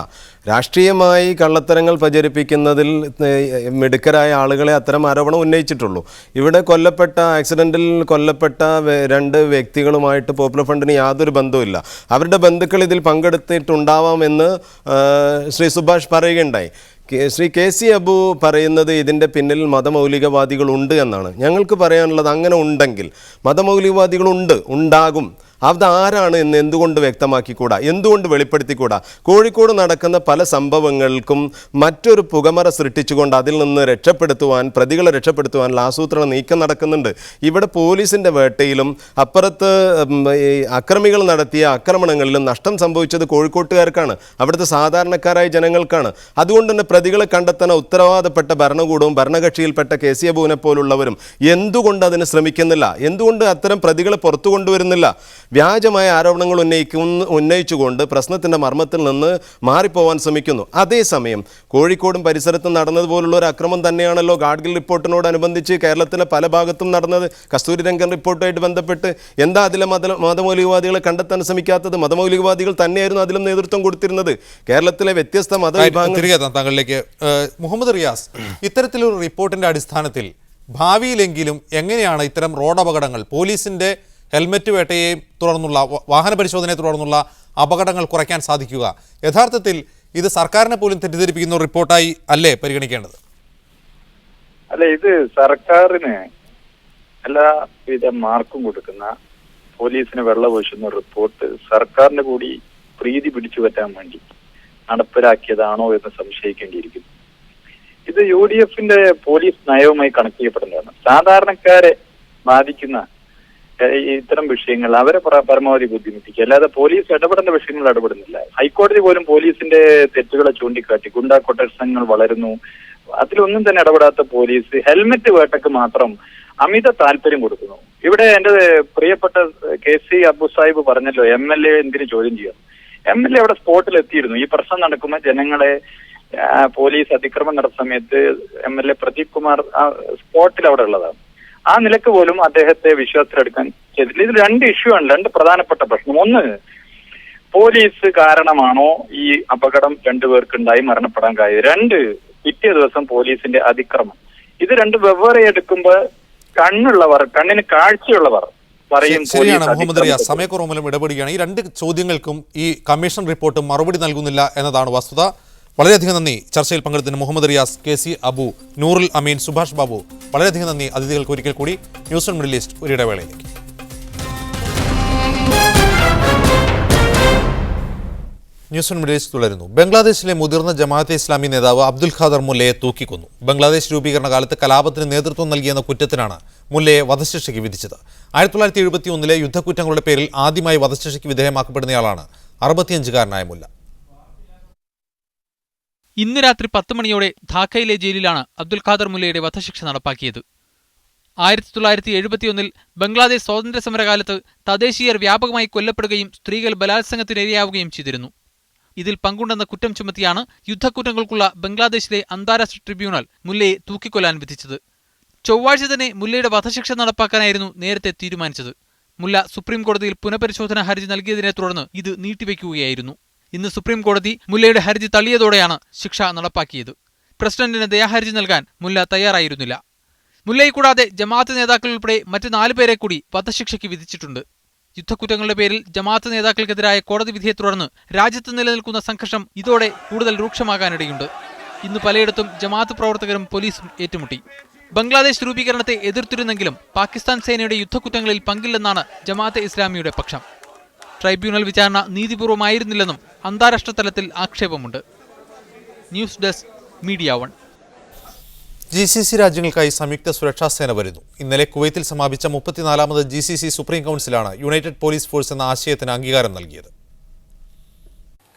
G: രാഷ്ട്രീയമായി കള്ളത്തരങ്ങൾ പ്രചരിപ്പിക്കുന്നതിൽ മിടുക്കരായ ആളുകളെ അത്തരം ആരോപണം ഉന്നയിച്ചിട്ടുള്ളൂ. ഇവിടെ ആക്സിഡൻറ്റിൽ കൊല്ലപ്പെട്ട രണ്ട് വ്യക്തികളുമായിട്ട് പോപ്പുലർ ഫണ്ടിന് യാതൊരു ബന്ധവുമില്ല. അവരുടെ ബന്ധുക്കൾ ഇതിൽ പങ്കെടുത്തിട്ടുണ്ടാവാമെന്ന് ശ്രീ സുഭാഷ് പറയുകയുണ്ടായി. ശ്രീ KC അബു പറയുന്നത് ഇതിൻ്റെ പിന്നിൽ മതമൗലികവാദികളുണ്ട് എന്നാണ്. ഞങ്ങൾക്ക് പറയാനുള്ളത്, അങ്ങനെ ഉണ്ടെങ്കിൽ മതമൗലികവാദികളുണ്ടാകും. അതാരാണ് എന്ന് എന്തുകൊണ്ട് വ്യക്തമാക്കിക്കൂടാ, എന്തുകൊണ്ട് വെളിപ്പെടുത്തിക്കൂടാ? കോഴിക്കോട് നടക്കുന്ന പല സംഭവങ്ങൾക്കും മറ്റൊരു പുകമറ സൃഷ്ടിച്ചുകൊണ്ട് അതിൽ നിന്ന് പ്രതികളെ രക്ഷപ്പെടുത്തുവാനുള്ള ആസൂത്രണ നീക്കം നടക്കുന്നുണ്ട്. ഇവിടെ പോലീസിൻ്റെ വേട്ടയിലും അപ്പുറത്ത് അക്രമികൾ നടത്തിയ ആക്രമണങ്ങളിലും നഷ്ടം സംഭവിച്ചത് കോഴിക്കോട്ടുകാർക്കാണ്, അവിടുത്തെ സാധാരണക്കാരായ ജനങ്ങൾക്കാണ്. അതുകൊണ്ട് തന്നെ പ്രതികളെ കണ്ടെത്താൻ ഉത്തരവാദപ്പെട്ട ഭരണകൂടവും ഭരണകക്ഷിയിൽപ്പെട്ട KC അബുവിനെ പോലുള്ളവരും എന്തുകൊണ്ട് അതിന് ശ്രമിക്കുന്നില്ല? എന്തുകൊണ്ട് അത്തരം പ്രതികളെ പുറത്തു കൊണ്ടുവരുന്നില്ല? വ്യാജമായ ആരോപണങ്ങൾ ഉന്നയിച്ചുകൊണ്ട് പ്രശ്നത്തിൻ്റെ മർമ്മത്തിൽ നിന്ന് മാറിപ്പോവാൻ ശ്രമിക്കുന്നു. അതേസമയം കോഴിക്കോടും പരിസരത്തും നടന്നതുപോലുള്ള ഒരു അക്രമം തന്നെയാണല്ലോ ഗാഡ്ഗിൽ റിപ്പോർട്ടിനോടനുബന്ധിച്ച് കേരളത്തിലെ പല ഭാഗത്തും നടന്നത്. കസ്തൂരിരംഗൻ റിപ്പോർട്ടുമായിട്ട് ബന്ധപ്പെട്ട് എന്താ അതിലെ മതമൗലികവാദികളെ കണ്ടെത്താൻ ശ്രമിക്കാത്തത്? മതമൗലികവാദികൾ തന്നെയായിരുന്നു അതിലും നേതൃത്വം കൊടുത്തിരുന്നത്. കേരളത്തിലെ വ്യത്യസ്ത മതവിഭാഗങ്ങൾ.
A: താങ്കളിലേക്ക് മുഹമ്മദ് റിയാസ്, ഇത്തരത്തിലൊരു റിപ്പോർട്ടിന്റെ അടിസ്ഥാനത്തിൽ ഭാവിയിലെങ്കിലും എങ്ങനെയാണ് ഇത്തരം റോഡ് അപകടങ്ങൾ, പോലീസിന്റെ ഹെൽമറ്റ് വേട്ടയെ തുടർന്നുള്ള വാഹന പരിശോധനയെ തുടർന്നുള്ള അപകടങ്ങൾ കുറയ്ക്കാൻ സാധിക്കുക? യഥാർത്ഥത്തിൽ ഇത് സർക്കാരിനെ പോലും തെറ്റിദ്ധരിപ്പിക്കുന്ന ഒരു റിപ്പോർട്ടായി അല്ലേ പരിഗണിക്കേണ്ടത്?
E: അല്ല, ഇത് സർക്കാരിന് എല്ലാവിധ മാർക്കും കൊടുക്കുന്ന, പോലീസിന് വെള്ളപൂശുന്ന റിപ്പോർട്ട് സർക്കാരിന് കൂടി പ്രീതി പിടിച്ചു പറ്റാൻ വേണ്ടി നടപ്പിലാക്കിയതാണോ എന്ന് സംശയിക്കേണ്ടിയിരിക്കുന്നു. ഇത് UDFന്റെ പോലീസ് നയവുമായി കണക്ട് ചെയ്യപ്പെടുന്നതാണ്. സാധാരണക്കാരെ ബാധിക്കുന്ന ഇത്തരം വിഷയങ്ങൾ അവരെ പരമാവധി ബുദ്ധിമുട്ടിക്കുക, അല്ലാതെ പോലീസ് ഇടപെടേണ്ട വിഷയങ്ങൾ ഇടപെടുന്നില്ല. ഹൈക്കോടതി പോലും പോലീസിന്റെ തെറ്റുകളെ ചൂണ്ടിക്കാട്ടി ഗുണ്ടാ കൊട്ടേഷനുകൾ വളരുന്നു, അതിലൊന്നും തന്നെ ഇടപെടാത്ത പോലീസ് ഹെൽമെറ്റ് വേട്ടക്ക് മാത്രം അമിത താല്പര്യം കൊടുക്കുന്നു. ഇവിടെ എന്റെ പ്രിയപ്പെട്ട KC അബു സാഹിബ് പറഞ്ഞല്ലോ, MLA എന്തിനു ചോദ്യം ചെയ്യാം? MLA അവിടെ സ്പോട്ടിൽ എത്തിയിരുന്നു. ഈ പ്രശ്നം നടക്കുമ്പോൾ ജനങ്ങളെ പോലീസ് അതിക്രമം നടന്ന സമയത്ത് MLA പ്രദീപ് കുമാർ സ്പോട്ടിൽ അവിടെ ഉള്ളതാണ്. ആ നിലക്ക് പോലും അദ്ദേഹത്തെ വിശ്വാസത്തിലെടുക്കാൻ ചെയ്തില്ല. ഇതിൽ രണ്ട് ഇഷ്യൂ ആണ്, രണ്ട് പ്രധാനപ്പെട്ട പ്രശ്നം. ഒന്ന്, പോലീസ് കാരണമാണോ ഈ അപകടം രണ്ടുപേർക്കുണ്ടായി മരണപ്പെടാൻ കഴിയും? രണ്ട്, പിറ്റേ ദിവസം പോലീസിന്റെ അതിക്രമം. ഇത് രണ്ട് വെവ്വേറെ എടുക്കുമ്പോൾ കണ്ണിന് കാഴ്ചയുള്ളവർ പറയും.
A: ശരിയാണ് മുഹമ്മദ് റിയാസ്, സമയക്കുറവ് ഇടപെടുകയാണ്. ഈ രണ്ട് ചോദ്യങ്ങൾക്കും ഈ കമ്മീഷൻ റിപ്പോർട്ട് മറുപടി നൽകുന്നില്ല എന്നതാണ് വസ്തുത. വളരെയധികം നന്ദി ചർച്ചയിൽ പങ്കെടുത്തതിന് മുഹമ്മദ് റിയാസ്, KC അബു, നൂറുൽ അമീൻ, സുഭാഷ് ബാബു. വളരെയധികം നന്ദി അതിഥികൾക്ക് ഒരിക്കൽ കൂടി. ന്യൂസ് ഓൺ മിഡിൽ ഈസ്റ്റ് ഒരു ഇടവേളയിലേക്ക്. ന്യൂസ് ഓൺ മിഡിൽ ഈസ്റ്റ് തുടരുന്നു. ബംഗ്ലാദേശിലെ മുതിർന്ന ജമാഅത്തെ ഇസ്ലാമി നേതാവ് അബ്ദുൽ ഖാദർ മുല്ലയെ തൂക്കിക്കൊന്നു. ബംഗ്ലാദേശ് രൂപീകരണ കാലത്ത് കലാപത്തിന് നേതൃത്വം നൽകിയെന്ന കുറ്റത്തിനാണ് മുല്ലയെ വധശിക്ഷയ്ക്ക് വിധിച്ചത്. 1971 യുദ്ധക്കുറ്റങ്ങളുടെ പേരിൽ ആദ്യമായി വധശിക്ഷയ്ക്ക് വിധേയമാക്കപ്പെടുന്നയാളാണ് 65-കാരനായ മുല്ല.
H: ഇന്ന് രാത്രി 10 മണിയോടെ ധാക്കയിലെ ജയിലിലാണ് അബ്ദുൽ ഖാദർ മുല്ലയുടെ വധശിക്ഷ നടപ്പാക്കിയത്. 1971 ബംഗ്ലാദേശ് സ്വാതന്ത്ര്യ സമരകാലത്ത് തദ്ദേശീയർ വ്യാപകമായി കൊല്ലപ്പെടുകയും സ്ത്രീകൾ ബലാത്സംഗത്തിനിരയാവുകയും ചെയ്തിരുന്നു. ഇതിൽ പങ്കുണ്ടെന്ന കുറ്റം ചുമത്തിയാണ് യുദ്ധക്കുറ്റങ്ങൾക്കുള്ള ബംഗ്ലാദേശിലെ അന്താരാഷ്ട്ര ട്രിബ്യൂണൽ മുല്ലയെ തൂക്കിക്കൊല്ലാൻ വിധിച്ചത്. ചൊവ്വാഴ്ച തന്നെ മുല്ലയുടെ വധശിക്ഷ നടപ്പാക്കാനായിരുന്നു നേരത്തെ തീരുമാനിച്ചത്. മുല്ല സുപ്രീം കോടതിയിൽ പുനഃപരിശോധനാ ഹർജി നൽകിയതിനെ തുടർന്ന് ഇത് നീട്ടിവെക്കുകയായിരുന്നു. ഇന്ന് സുപ്രീം കോടതി മുല്ലയുടെ ഹർജി തള്ളിയതോടെയാണ് ശിക്ഷ നടപ്പാക്കിയത്. പ്രസിഡന്റിന് ദയാഹർജി നൽകാൻ മുല്ല തയ്യാറായിരുന്നില്ല. മുല്ലയെ കൂടാതെ ജമാഅത്ത് നേതാക്കൾ ഉൾപ്പെടെ മറ്റ് 4 പേരെ കൂടി വധശിക്ഷയ്ക്ക് വിധിച്ചിട്ടുണ്ട്. യുദ്ധക്കുറ്റങ്ങളുടെ പേരിൽ ജമാഅത്ത് നേതാക്കൾക്കെതിരായ കോടതി വിധിയെ തുടർന്ന് രാജ്യത്ത് നിലനിൽക്കുന്ന സംഘർഷം ഇതോടെ കൂടുതൽ രൂക്ഷമാകാനിടയുണ്ട്. ഇന്ന് പലയിടത്തും ജമാഅത്ത് പ്രവർത്തകരും പോലീസും ഏറ്റുമുട്ടി. ബംഗ്ലാദേശ് രൂപീകരണത്തെ എതിർത്തിരുന്നെങ്കിലും പാകിസ്ഥാൻ സേനയുടെ യുദ്ധക്കുറ്റങ്ങളിൽ പങ്കില്ലെന്നാണ് ജമാഅത്തെ ഇസ്ലാമിയുടെ പക്ഷം. ട്രൈബ്യൂണൽ വിചാരണ നീതിപൂർവമായിരുന്നില്ലെന്നും അന്താരാഷ്ട്ര തലത്തിൽ ആക്ഷേപമുണ്ട്. News desk media 1.
A: GCC രാജ്യങ്ങൾക്കായി സംയുക്ത സുരക്ഷാ സേന വരുന്നു. ഇന്നലെ കുവൈത്തിൽ സമാപിച്ച 34ാമത് GCC സുപ്രീം കൗൺസിലാണ് യുണൈറ്റഡ് പോലീസ് ഫോഴ്സ് എന്ന ആശയത്തിന് അംഗീകാരം നൽകിയത്.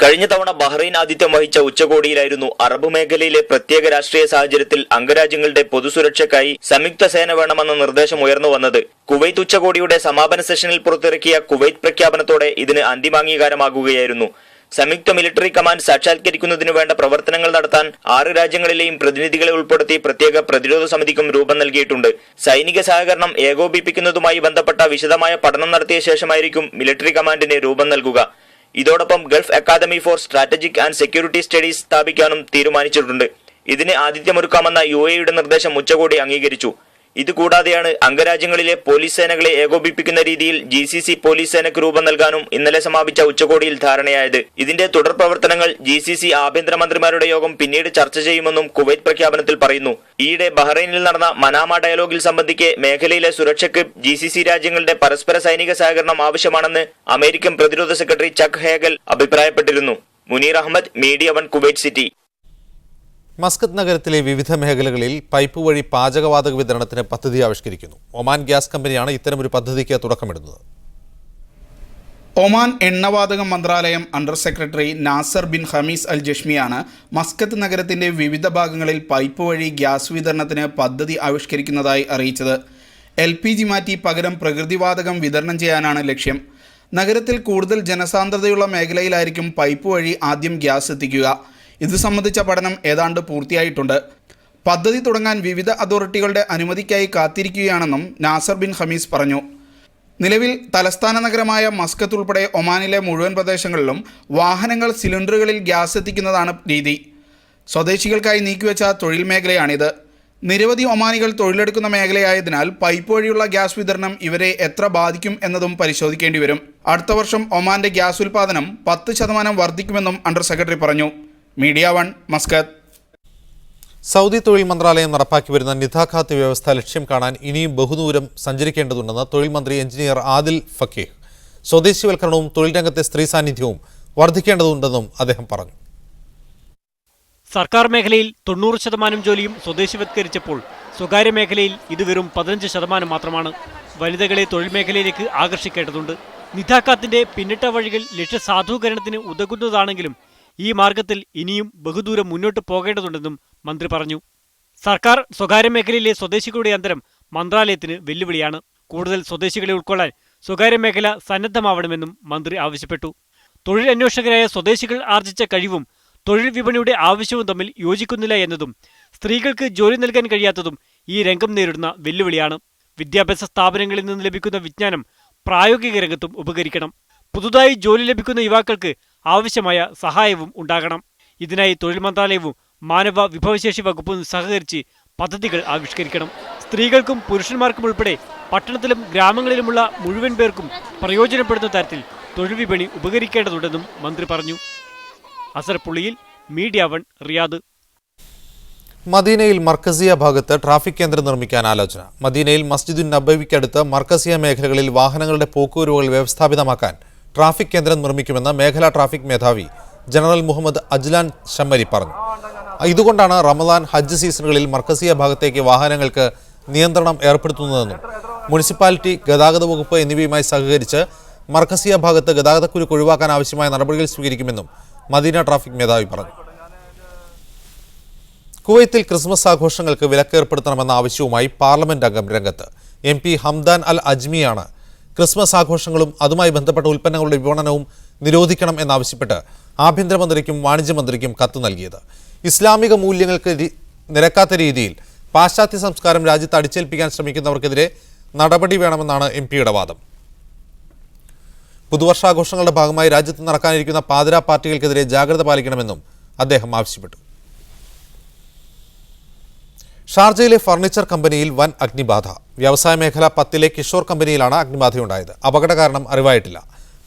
I: കഴിഞ്ഞ തവണ ബഹ്റൈൻ ആതിഥ്യം വഹിച്ച ഉച്ചകോടിയിലായിരുന്നു അറബ് മേഖലയിലെ പ്രത്യേക രാഷ്ട്രീയ സാഹചര്യത്തിൽ അംഗരാജ്യങ്ങളുടെ പൊതുസുരക്ഷയ്ക്കായി സംയുക്ത സേന വേണമെന്ന നിർദ്ദേശം ഉയർന്നു വന്നത്. കുവൈത്ത് ഉച്ചകോടിയുടെ സമാപന സെഷനിൽ പുറത്തിറക്കിയ കുവൈത്ത് പ്രഖ്യാപനത്തോടെ ഇതിന് അന്തിമാംഗീകാരമാകുകയായിരുന്നു. സംയുക്ത മിലിറ്ററി കമാൻഡ് സാക്ഷാത്കരിക്കുന്നതിനു വേണ്ട പ്രവർത്തനങ്ങൾ നടത്താൻ 6 രാജ്യങ്ങളിലെയും പ്രതിനിധികളെ ഉൾപ്പെടുത്തി പ്രത്യേക പ്രതിരോധ സമിതിക്കും രൂപം നൽകിയിട്ടുണ്ട്. സൈനിക സഹകരണം ഏകോപിപ്പിക്കുന്നതുമായി ബന്ധപ്പെട്ട വിശദമായ പഠനം നടത്തിയ ശേഷമായിരിക്കും മിലിറ്ററി കമാൻഡിന് രൂപം നൽകുക. ഇതോടൊപ്പം Gulf Academy for Strategic and Security Studies സ്ഥാപിക്കാനും തീരുമാനിച്ചിട്ടുണ്ട്. ഇതിന് ആതിഥ്യമൊരുക്കാമെന്ന UAEയുടെ നിർദ്ദേശം ഉച്ചകോടി അംഗീകരിച്ചു. ഇതുകൂടാതെയാണ് അംഗരാജ്യങ്ങളിലെ പോലീസ് സേനകളെ ഏകോപിപ്പിക്കുന്ന രീതിയിൽ GCC പോലീസ് സേനയ്ക്ക് രൂപം നൽകാനും ഇന്നലെ സമാപിച്ച ഉച്ചകോടിയിൽ ധാരണയായത്. ഇതിന്റെ തുടർ പ്രവർത്തനങ്ങൾ GCC ആഭ്യന്തരമന്ത്രിമാരുടെ യോഗം പിന്നീട് ചർച്ച ചെയ്യുമെന്നും കുവൈറ്റ് പ്രഖ്യാപനത്തിൽ പറയുന്നു. ഈയിടെ ബഹ്റൈനിൽ നടന്ന മനാമ ഡയലോഗിൽ സംബന്ധിക്കെ മേഖലയിലെ സുരക്ഷയ്ക്ക് GCC രാജ്യങ്ങളുടെ പരസ്പര സൈനിക സഹകരണം ആവശ്യമാണെന്ന് അമേരിക്കൻ പ്രതിരോധ സെക്രട്ടറി ചക്ക് ഹേഗൽ അഭിപ്രായപ്പെട്ടിരുന്നു. Munir Ahmed, media 1, Kuwait City.
A: Muscat നഗരത്തിലെ വിവിധ മേഖലകളിൽ പൈപ്പ് വഴി പാചകവാതക വിതരണത്തിന് പദ്ധതി ആവിഷ്കരിക്കുന്നു. ഒമാൻ ഗ്യാസ് കമ്പനിയാണ് ഇത്തരമൊരു പദ്ധതിക്ക് തുടക്കമിടുന്നത്.
J: ഒമാൻ എണ്ണവാതക മന്ത്രാലയം under secretary Nasser bin Hamees al ജഷ്മിയാണ് മസ്കത്ത് നഗരത്തിന്റെ വിവിധ ഭാഗങ്ങളിൽ പൈപ്പ് വഴി ഗ്യാസ് വിതരണത്തിന് പദ്ധതി ആവിഷ്കരിക്കുന്നതായി അറിയിച്ചത്. LPG മാറ്റി പകരം പ്രകൃതിവാതകം വിതരണം ചെയ്യാനാണ് ലക്ഷ്യം. നഗരത്തിൽ കൂടുതൽ ജനസാന്ദ്രതയുള്ള മേഖലയിലായിരിക്കും പൈപ്പ് വഴി ആദ്യം ഗ്യാസ് എത്തിക്കുക. ഇത് സംബന്ധിച്ച പഠനം ഏതാണ്ട് പൂർത്തിയായിട്ടുണ്ട്. പദ്ധതി തുടങ്ങാൻ വിവിധ അതോറിറ്റികളുടെ അനുമതിക്കായി കാത്തിരിക്കുകയാണെന്നും നാസർ ബിൻ ഹമീസ് പറഞ്ഞു. നിലവിൽ തലസ്ഥാന നഗരമായ മസ്കത്ത് ഉൾപ്പെടെ ഒമാനിലെ മുഴുവൻ പ്രദേശങ്ങളിലും വാഹനങ്ങൾ സിലിണ്ടറുകളിൽ ഗ്യാസ് എത്തിക്കുന്നതാണ് രീതി. സ്വദേശികൾക്കായി നീക്കിവെച്ച തൊഴിൽ മേഖലയാണിത്. നിരവധി ഒമാനികൾ തൊഴിലെടുക്കുന്ന മേഖലയായതിനാൽ പൈപ്പ് വഴിയുള്ള ഗ്യാസ് വിതരണം ഇവരെ എത്ര ബാധിക്കും എന്നതും പരിശോധിക്കേണ്ടി വരും. അടുത്ത വർഷം ഒമാന്റെ ഗ്യാസ് ഉൽപ്പാദനം 10% വർദ്ധിക്കുമെന്നും അണ്ടർ സെക്രട്ടറി പറഞ്ഞു. Media 1, Muscat.
A: സൗദി തൊഴിൽ മന്ത്രാലയം നടപ്പാക്കി വരുന്ന നിതാഖാത്ത് വ്യവസ്ഥ ലക്ഷ്യം കാണാൻ ഇനിയും ബഹുദൂരം സഞ്ചരിക്കേണ്ടതുണ്ടെന്ന് തൊഴിൽ മന്ത്രി എഞ്ചിനീയർ ആദിൽ ഫക്കീഹ്. സ്വദേശിവൽക്കരണവും തൊഴിൽ രംഗത്തെ സ്ത്രീ സാന്നിധ്യവും വർദ്ധിക്കേണ്ടതുണ്ടെന്നും അദ്ദേഹം പറഞ്ഞു.
K: സർക്കാർ മേഖലയിൽ 90% ജോലിയും സ്വദേശിവത്കരിച്ചപ്പോൾ സ്വകാര്യ മേഖലയിൽ ഇത് വെറും 15% മാത്രമാണ്. വനിതകളെ തൊഴിൽ മേഖലയിലേക്ക് ആകർഷിക്കേണ്ടതുണ്ട്. നിതാഖാത്തിന്റെ പിന്നിട്ട വഴികൾ ലക്ഷ്യസാധൂകരണത്തിന് ഉതകുന്നതാണെങ്കിലും ഈ മാർഗത്തിൽ ഇനിയും ബഹുദൂരം മുന്നോട്ട് പോകേണ്ടതുണ്ടെന്നും മന്ത്രി പറഞ്ഞു. സർക്കാർ സ്വകാര്യ മേഖലയിലെ സ്വദേശികളുടെ അന്തരം മന്ത്രാലയത്തിന് വെല്ലുവിളിയാണ്. കൂടുതൽ സ്വദേശികളെ ഉൾക്കൊള്ളാൻ സ്വകാര്യ മേഖല സന്നദ്ധമാവണമെന്നും മന്ത്രി ആവശ്യപ്പെട്ടു. തൊഴിൽ അന്വേഷകരായ സ്വദേശികൾ ആർജിച്ച കഴിവും തൊഴിൽ വിപണിയുടെ ആവശ്യവും തമ്മിൽ യോജിക്കുന്നില്ല എന്നതും സ്ത്രീകൾക്ക് ജോലി നൽകാൻ കഴിയാത്തതും ഈ രംഗം നേരിടുന്ന വെല്ലുവിളിയാണ്. വിദ്യാഭ്യാസ സ്ഥാപനങ്ങളിൽ നിന്ന് ലഭിക്കുന്ന വിജ്ഞാനം പ്രായോഗിക രംഗത്തും ഉപകരിക്കണം. പുതുതായി ജോലി ലഭിക്കുന്ന യുവാക്കൾക്ക് ആവശ്യമായ സഹായവും ഉണ്ടാകണം. ഇതിനായി തൊഴിൽ മന്ത്രാലയവും മാനവ വിഭവശേഷി വകുപ്പും സഹകരിച്ച് പദ്ധതികൾ ആവിഷ്കരിക്കണം. സ്ത്രീകൾക്കും പുരുഷന്മാർക്കും ഉൾപ്പെടെ പട്ടണത്തിലും ഗ്രാമങ്ങളിലുമുള്ള മുഴുവൻ പേർക്കും പ്രയോജനപ്പെടുന്ന തരത്തിൽ തൊഴിൽ വിപണി ഉപകരിക്കേണ്ടതുണ്ടെന്നും മന്ത്രി പറഞ്ഞു. അസർ പുള്ളിയിൽ, മീഡിയ 1, റിയാദ്.
A: മദീനയിൽ മർക്കസിയ ഭാഗത്ത് ട്രാഫിക് കേന്ദ്രം നിർമ്മിക്കാൻ ആലോചന. മദീനയിൽ മസ്ജിദുൻ നബവിക്കടുത്ത് മർക്കസിയ മേഖലകളിൽ വാഹനങ്ങളുടെ പോക്കുവരവുകൾ വ്യവസ്ഥാപിതമാക്കാൻ ട്രാഫിക് കേന്ദ്രം നിർമ്മിക്കുമെന്ന് മേഖലാ ട്രാഫിക് മേധാവി ജനറൽ മുഹമ്മദ് അജ്ലാൻ ഷമ്മരി പറഞ്ഞു. ഇതുകൊണ്ടാണ് റമദാൻ, ഹജ്ജ് സീസണുകളിൽ മർക്കസിയ ഭാഗത്തേക്ക് വാഹനങ്ങൾക്ക് നിയന്ത്രണം ഏർപ്പെടുത്തുന്നതെന്നും മുനിസിപ്പാലിറ്റി, ഗതാഗത വകുപ്പ് എന്നിവയുമായി സഹകരിച്ച് മർക്കസിയ ഭാഗത്ത് ഗതാഗതക്കുരുക്ക് ഒഴിവാക്കാൻ ആവശ്യമായ നടപടികൾ സ്വീകരിക്കുമെന്നും മദീന ട്രാഫിക് മേധാവി പറഞ്ഞു. കുവൈത്തിൽ ക്രിസ്മസ് ആഘോഷങ്ങൾക്ക് വിലക്കേർപ്പെടുത്തണമെന്ന ആവശ്യവുമായി പാർലമെന്റ് അംഗം രംഗത്ത്. MP ഹംദാൻ അൽ അജ്മിയാണ് ക്രിസ്മസ് ആഘോഷങ്ങളും അതുമായി ബന്ധപ്പെട്ട ഉൽപ്പന്നങ്ങളുടെ വിപണനവും നിരോധിക്കണം എന്നാവശ്യപ്പെട്ട് ആഭ്യന്തരമന്ത്രിക്കും വാണിജ്യമന്ത്രിക്കും കത്ത് നൽകിയത്. ഇസ്ലാമിക മൂല്യങ്ങൾക്ക് നിരക്കാത്ത രീതിയിൽ പാശ്ചാത്യ സംസ്കാരം രാജ്യത്ത് അടിച്ചേൽപ്പിക്കാൻ ശ്രമിക്കുന്നവർക്കെതിരെ നടപടി വേണമെന്നാണ് MPയുടെ വാദം. പുതുവർഷാഘോഷങ്ങളുടെ ഭാഗമായി രാജ്യത്ത് നടക്കാനിരിക്കുന്ന പാതിരാ പാർട്ടികൾക്കെതിരെ ജാഗ്രത പാലിക്കണമെന്നും അദ്ദേഹം ആവശ്യപ്പെട്ടു. ഷാർജയിലെ ഫർണിച്ചർ കമ്പനിയിൽ വൻ അഗ്നിബാധ. വ്യവസായ മേഖല 10-ലെ കിഷോർ കമ്പനിയിലാണ് അഗ്നിബാധയുണ്ടായത്. അപകട കാരണം അറിവായിട്ടില്ല.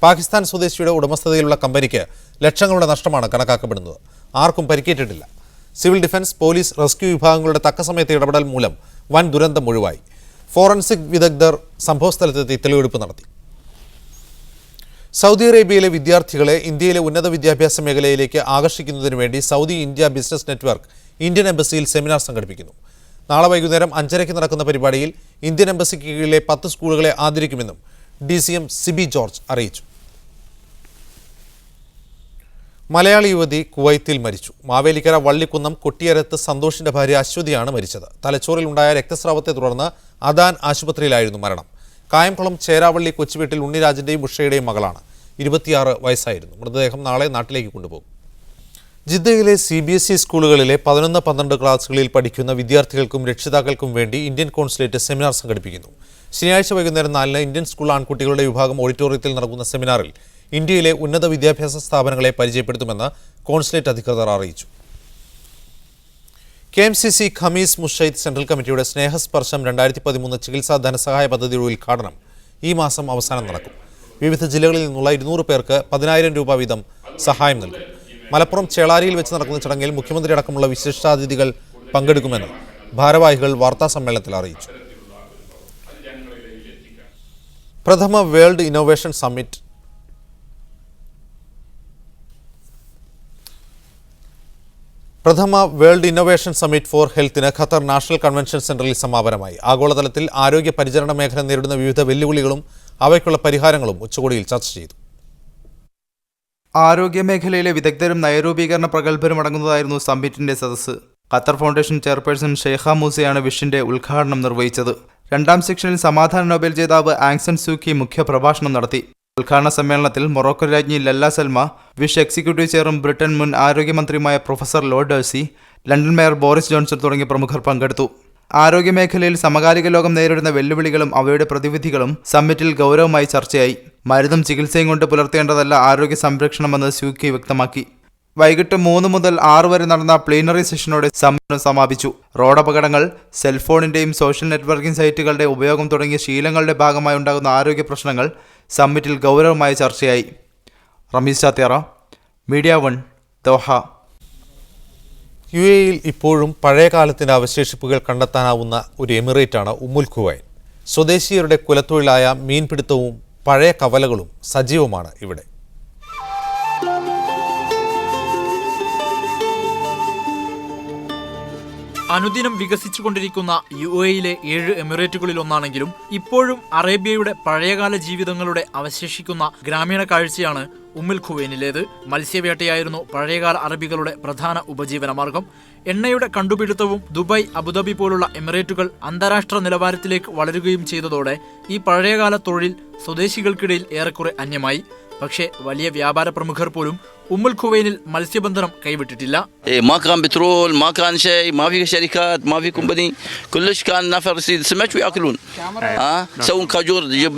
A: പാകിസ്ഥാൻ സ്വദേശിയുടെ ഉടമസ്ഥതയിലുള്ള കമ്പനിക്ക് ലക്ഷങ്ങളുടെ നഷ്ടമാണ് കണക്കാക്കപ്പെടുന്നത്. ആർക്കും പരിക്കേറ്റിട്ടില്ല. സിവിൽ ഡിഫൻസ്, പോലീസ്, റെസ്ക്യൂ വിഭാഗങ്ങളുടെ തക്കസമയത്തെ ഇടപെടൽ മൂലം വൻ ദുരന്തം ഒഴിവായി. ഫോറൻസിക് വിദഗ്ധർ സംഭവസ്ഥലത്തെത്തി തെളിവെടുപ്പ് നടത്തി. സൗദി അറേബ്യയിലെ വിദ്യാർത്ഥികളെ ഇന്ത്യയിലെ ഉന്നത വിദ്യാഭ്യാസ മേഖലയിലേക്ക് ആകർഷിക്കുന്നതിനു വേണ്ടി Saudi India business network Indian എംബസിയിൽ സെമിനാർ സംഘടിപ്പിക്കുന്നു. നാളെ വൈകുന്നേരം 5:30 നടക്കുന്ന പരിപാടിയിൽ ഇന്ത്യൻ എംബസിക്ക് കീഴിലെ 10 സ്കൂളുകളെ ആദരിക്കുമെന്നും DCM സിബി ജോർജ് അറിയിച്ചു. മലയാളി യുവതി കുവൈത്തിൽ മരിച്ചു. മാവേലിക്കര വള്ളിക്കുന്നം കൊട്ടിയരത്ത് സന്തോഷിന്റെ ഭാര്യ അശ്വതിയാണ് മരിച്ചത്. തലച്ചോറിൽ ഉണ്ടായ രക്തസ്രാവത്തെ തുടർന്ന് അദാൻ ആശുപത്രിയിലായിരുന്നു മരണം. കായംകുളം ചേരാവള്ളി കൊച്ചുവീട്ടിൽ ഉണ്ണിരാജിന്റെയും ഉഷയുടെയും മകളാണ്. 26 വയസ്സായിരുന്നു. മൃതദേഹം നാളെ നാട്ടിലേക്ക് കൊണ്ടുപോകും. ജിദ്ദയിലെ CBSE സ്കൂളുകളിലെ 11-12 ക്ലാസുകളിൽ പഠിക്കുന്ന വിദ്യാർത്ഥികൾക്കും രക്ഷിതാക്കൾക്കും വേണ്ടി ഇന്ത്യൻ കോൺസുലേറ്റ് സെമിനാർ സംഘടിപ്പിക്കുന്നു. ശനിയാഴ്ച വൈകുന്നേരം 4-ന് ഇന്ത്യൻ സ്കൂൾ ആൺകുട്ടികളുടെ വിഭാഗം ഓഡിറ്റോറിയത്തിൽ നടക്കുന്ന സെമിനാറിൽ ഇന്ത്യയിലെ ഉന്നത വിദ്യാഭ്യാസ സ്ഥാപനങ്ങളെ പരിചയപ്പെടുത്തുമെന്ന് കോൺസുലേറ്റ് അധികൃതർ അറിയിച്ചു. KMCC ഖമീസ് മുഷൈദ് സെൻട്രൽ കമ്മിറ്റിയുടെ സ്നേഹസ്പർശം 2013 ചികിത്സാ ധനസഹായ പദ്ധതിയുടെ ഉദ്ഘാടനം ഈ മാസം അവസാനം നടക്കും. വിവിധ ജില്ലകളിൽ നിന്നുള്ള 200 പേർക്ക് 10,000 രൂപ വീതം സഹായം നൽകും. മലപ്പുറം ചേളാരിയിൽ വെച്ച് നടക്കുന്ന ചടങ്ങിൽ മുഖ്യമന്ത്രി അടക്കമുള്ള വിശിഷ്ടാതിഥികൾ പങ്കെടുക്കുമെന്ന് ഭാരവാഹികൾ വാർത്താസമ്മേളനത്തിൽ അറിയിച്ചു. പ്രഥമ വേൾഡ് ഇന്നോവേഷൻ സമ്മിറ്റ് ഫോർ ഹെൽത്തിന് ഖത്തർ നാഷണൽ കൺവെൻഷൻ സെന്ററിൽ സമാപനമായി. ആഗോളതലത്തിൽ ആരോഗ്യ പരിചരണ മേഖല നേരിടുന്ന വിവിധ വെല്ലുവിളികളും അവയ്ക്കുള്ള പരിഹാരങ്ങളും ഉച്ചകോടിയിൽ ചർച്ച ചെയ്തു.
L: ആരോഗ്യമേഖലയിലെ വിദഗ്ധരും നയരൂപീകരണ പ്രഗത്ഭരും അടങ്ങുന്നതായിരുന്നു സമ്മിറ്റിന്റെ സദസ്സ്. ഖത്തർ ഫൗണ്ടേഷൻ ചെയർപേഴ്സൺ ഷെയ്ഖ മൂസയാണ് വിഷിന്റെ ഉദ്ഘാടനം നിർവഹിച്ചത്. 2ാം സെക്ഷനിൽ സമാധാന നോബൽ ജേതാവ് ആങ് സാൻ സൂക്കി മുഖ്യപ്രഭാഷണം നടത്തി. ഉദ്ഘാടന സമ്മേളനത്തിൽ മൊറോക്കോ രാജ്ഞി ലല്ല സൽമ, വിഷ് എക്സിക്യൂട്ടീവ് ചെയറും ബ്രിട്ടൻ മുൻ ആരോഗ്യമന്ത്രിയുമായ professor Lord Darzi, London mayor Boris Johnson തുടങ്ങിയ പ്രമുഖർ പങ്കെടുത്തു. ആരോഗ്യമേഖലയിൽ സമകാലിക ലോകം നേരിടുന്ന വെല്ലുവിളികളും അവയുടെ പ്രതിവിധികളും സമ്മിറ്റിൽ ഗൗരവമായി ചർച്ചയായി. മരുന്നും ചികിത്സയും കൊണ്ട് പുലർത്തേണ്ടതല്ല ആരോഗ്യ സംരക്ഷണമെന്ന് സ്യൂക്കി വ്യക്തമാക്കി. വൈകിട്ട് 3 മുതൽ 6 വരെ നടന്ന പ്ലീനറി സെഷനോടെ സമ്മേളനം സമാപിച്ചു. റോഡപകടങ്ങൾ, സെൽഫോണിന്റെയും സോഷ്യൽ നെറ്റ്വർക്കിംഗ് സൈറ്റുകളുടെ ഉപയോഗം തുടങ്ങിയ ശീലങ്ങളുടെ ഭാഗമായി ഉണ്ടാകുന്ന ആരോഗ്യ പ്രശ്നങ്ങൾ സമ്മിറ്റിൽ ഗൗരവമായ ചർച്ചയായി. Rameez Chathiyara, media 1, Doha.
A: UAEയിൽ ഇപ്പോഴും പഴയകാലത്തിൻ്റെ അവശേഷിപ്പുകൾ കണ്ടെത്താനാവുന്ന ഒരു എമിറേറ്റാണ് ഉമ്മുൽ ഖുവൈൻ. സ്വദേശീയരുടെ കുലത്തൊഴിലായ മീൻപിടുത്തവും പഴയ കവലകളും സജീവമാണ് ഇവിടെ.
B: അനുദിനം വികസിച്ചുകൊണ്ടിരിക്കുന്ന UAEയിലെ 7 എമിറേറ്റുകളിൽ ഒന്നാണെങ്കിലും ഇപ്പോഴും അറേബ്യയുടെ പഴയകാല ജീവിതങ്ങളുടെ അവശേഷിക്കുന്ന ഗ്രാമീണ കാഴ്ചയാണ് ഉമ്മുൽ ഖുവൈനിലേത്. മത്സ്യവേട്ടയായിരുന്നു പഴയകാല അറബികളുടെ പ്രധാന ഉപജീവനമാർഗം. എണ്ണയുടെ കണ്ടുപിടുത്തവും ദുബായ്, അബുദാബി പോലുള്ള എമിറേറ്റുകൾ അന്താരാഷ്ട്ര നിലവാരത്തിലേക്ക് വളരുകയും ചെയ്തതോടെ ഈ പഴയകാല തൊഴിൽ സ്വദേശികൾക്കിടയിൽ ഏറെക്കുറെ അന്യമായി. പക്ഷേ വലിയ വ്യാപാര പ്രമുഖർ പോലും ഉമ്മുൽ ഖുവൈനിൽ മത്സ്യബന്ധനം കൈവിട്ടിട്ടില്ല.
M: ما كان بترول، ما كان شيء، ما في شركات، ما في كومباني، كلش كان نفر يصيد سمك وياكلون. يسوون كاجور يجيب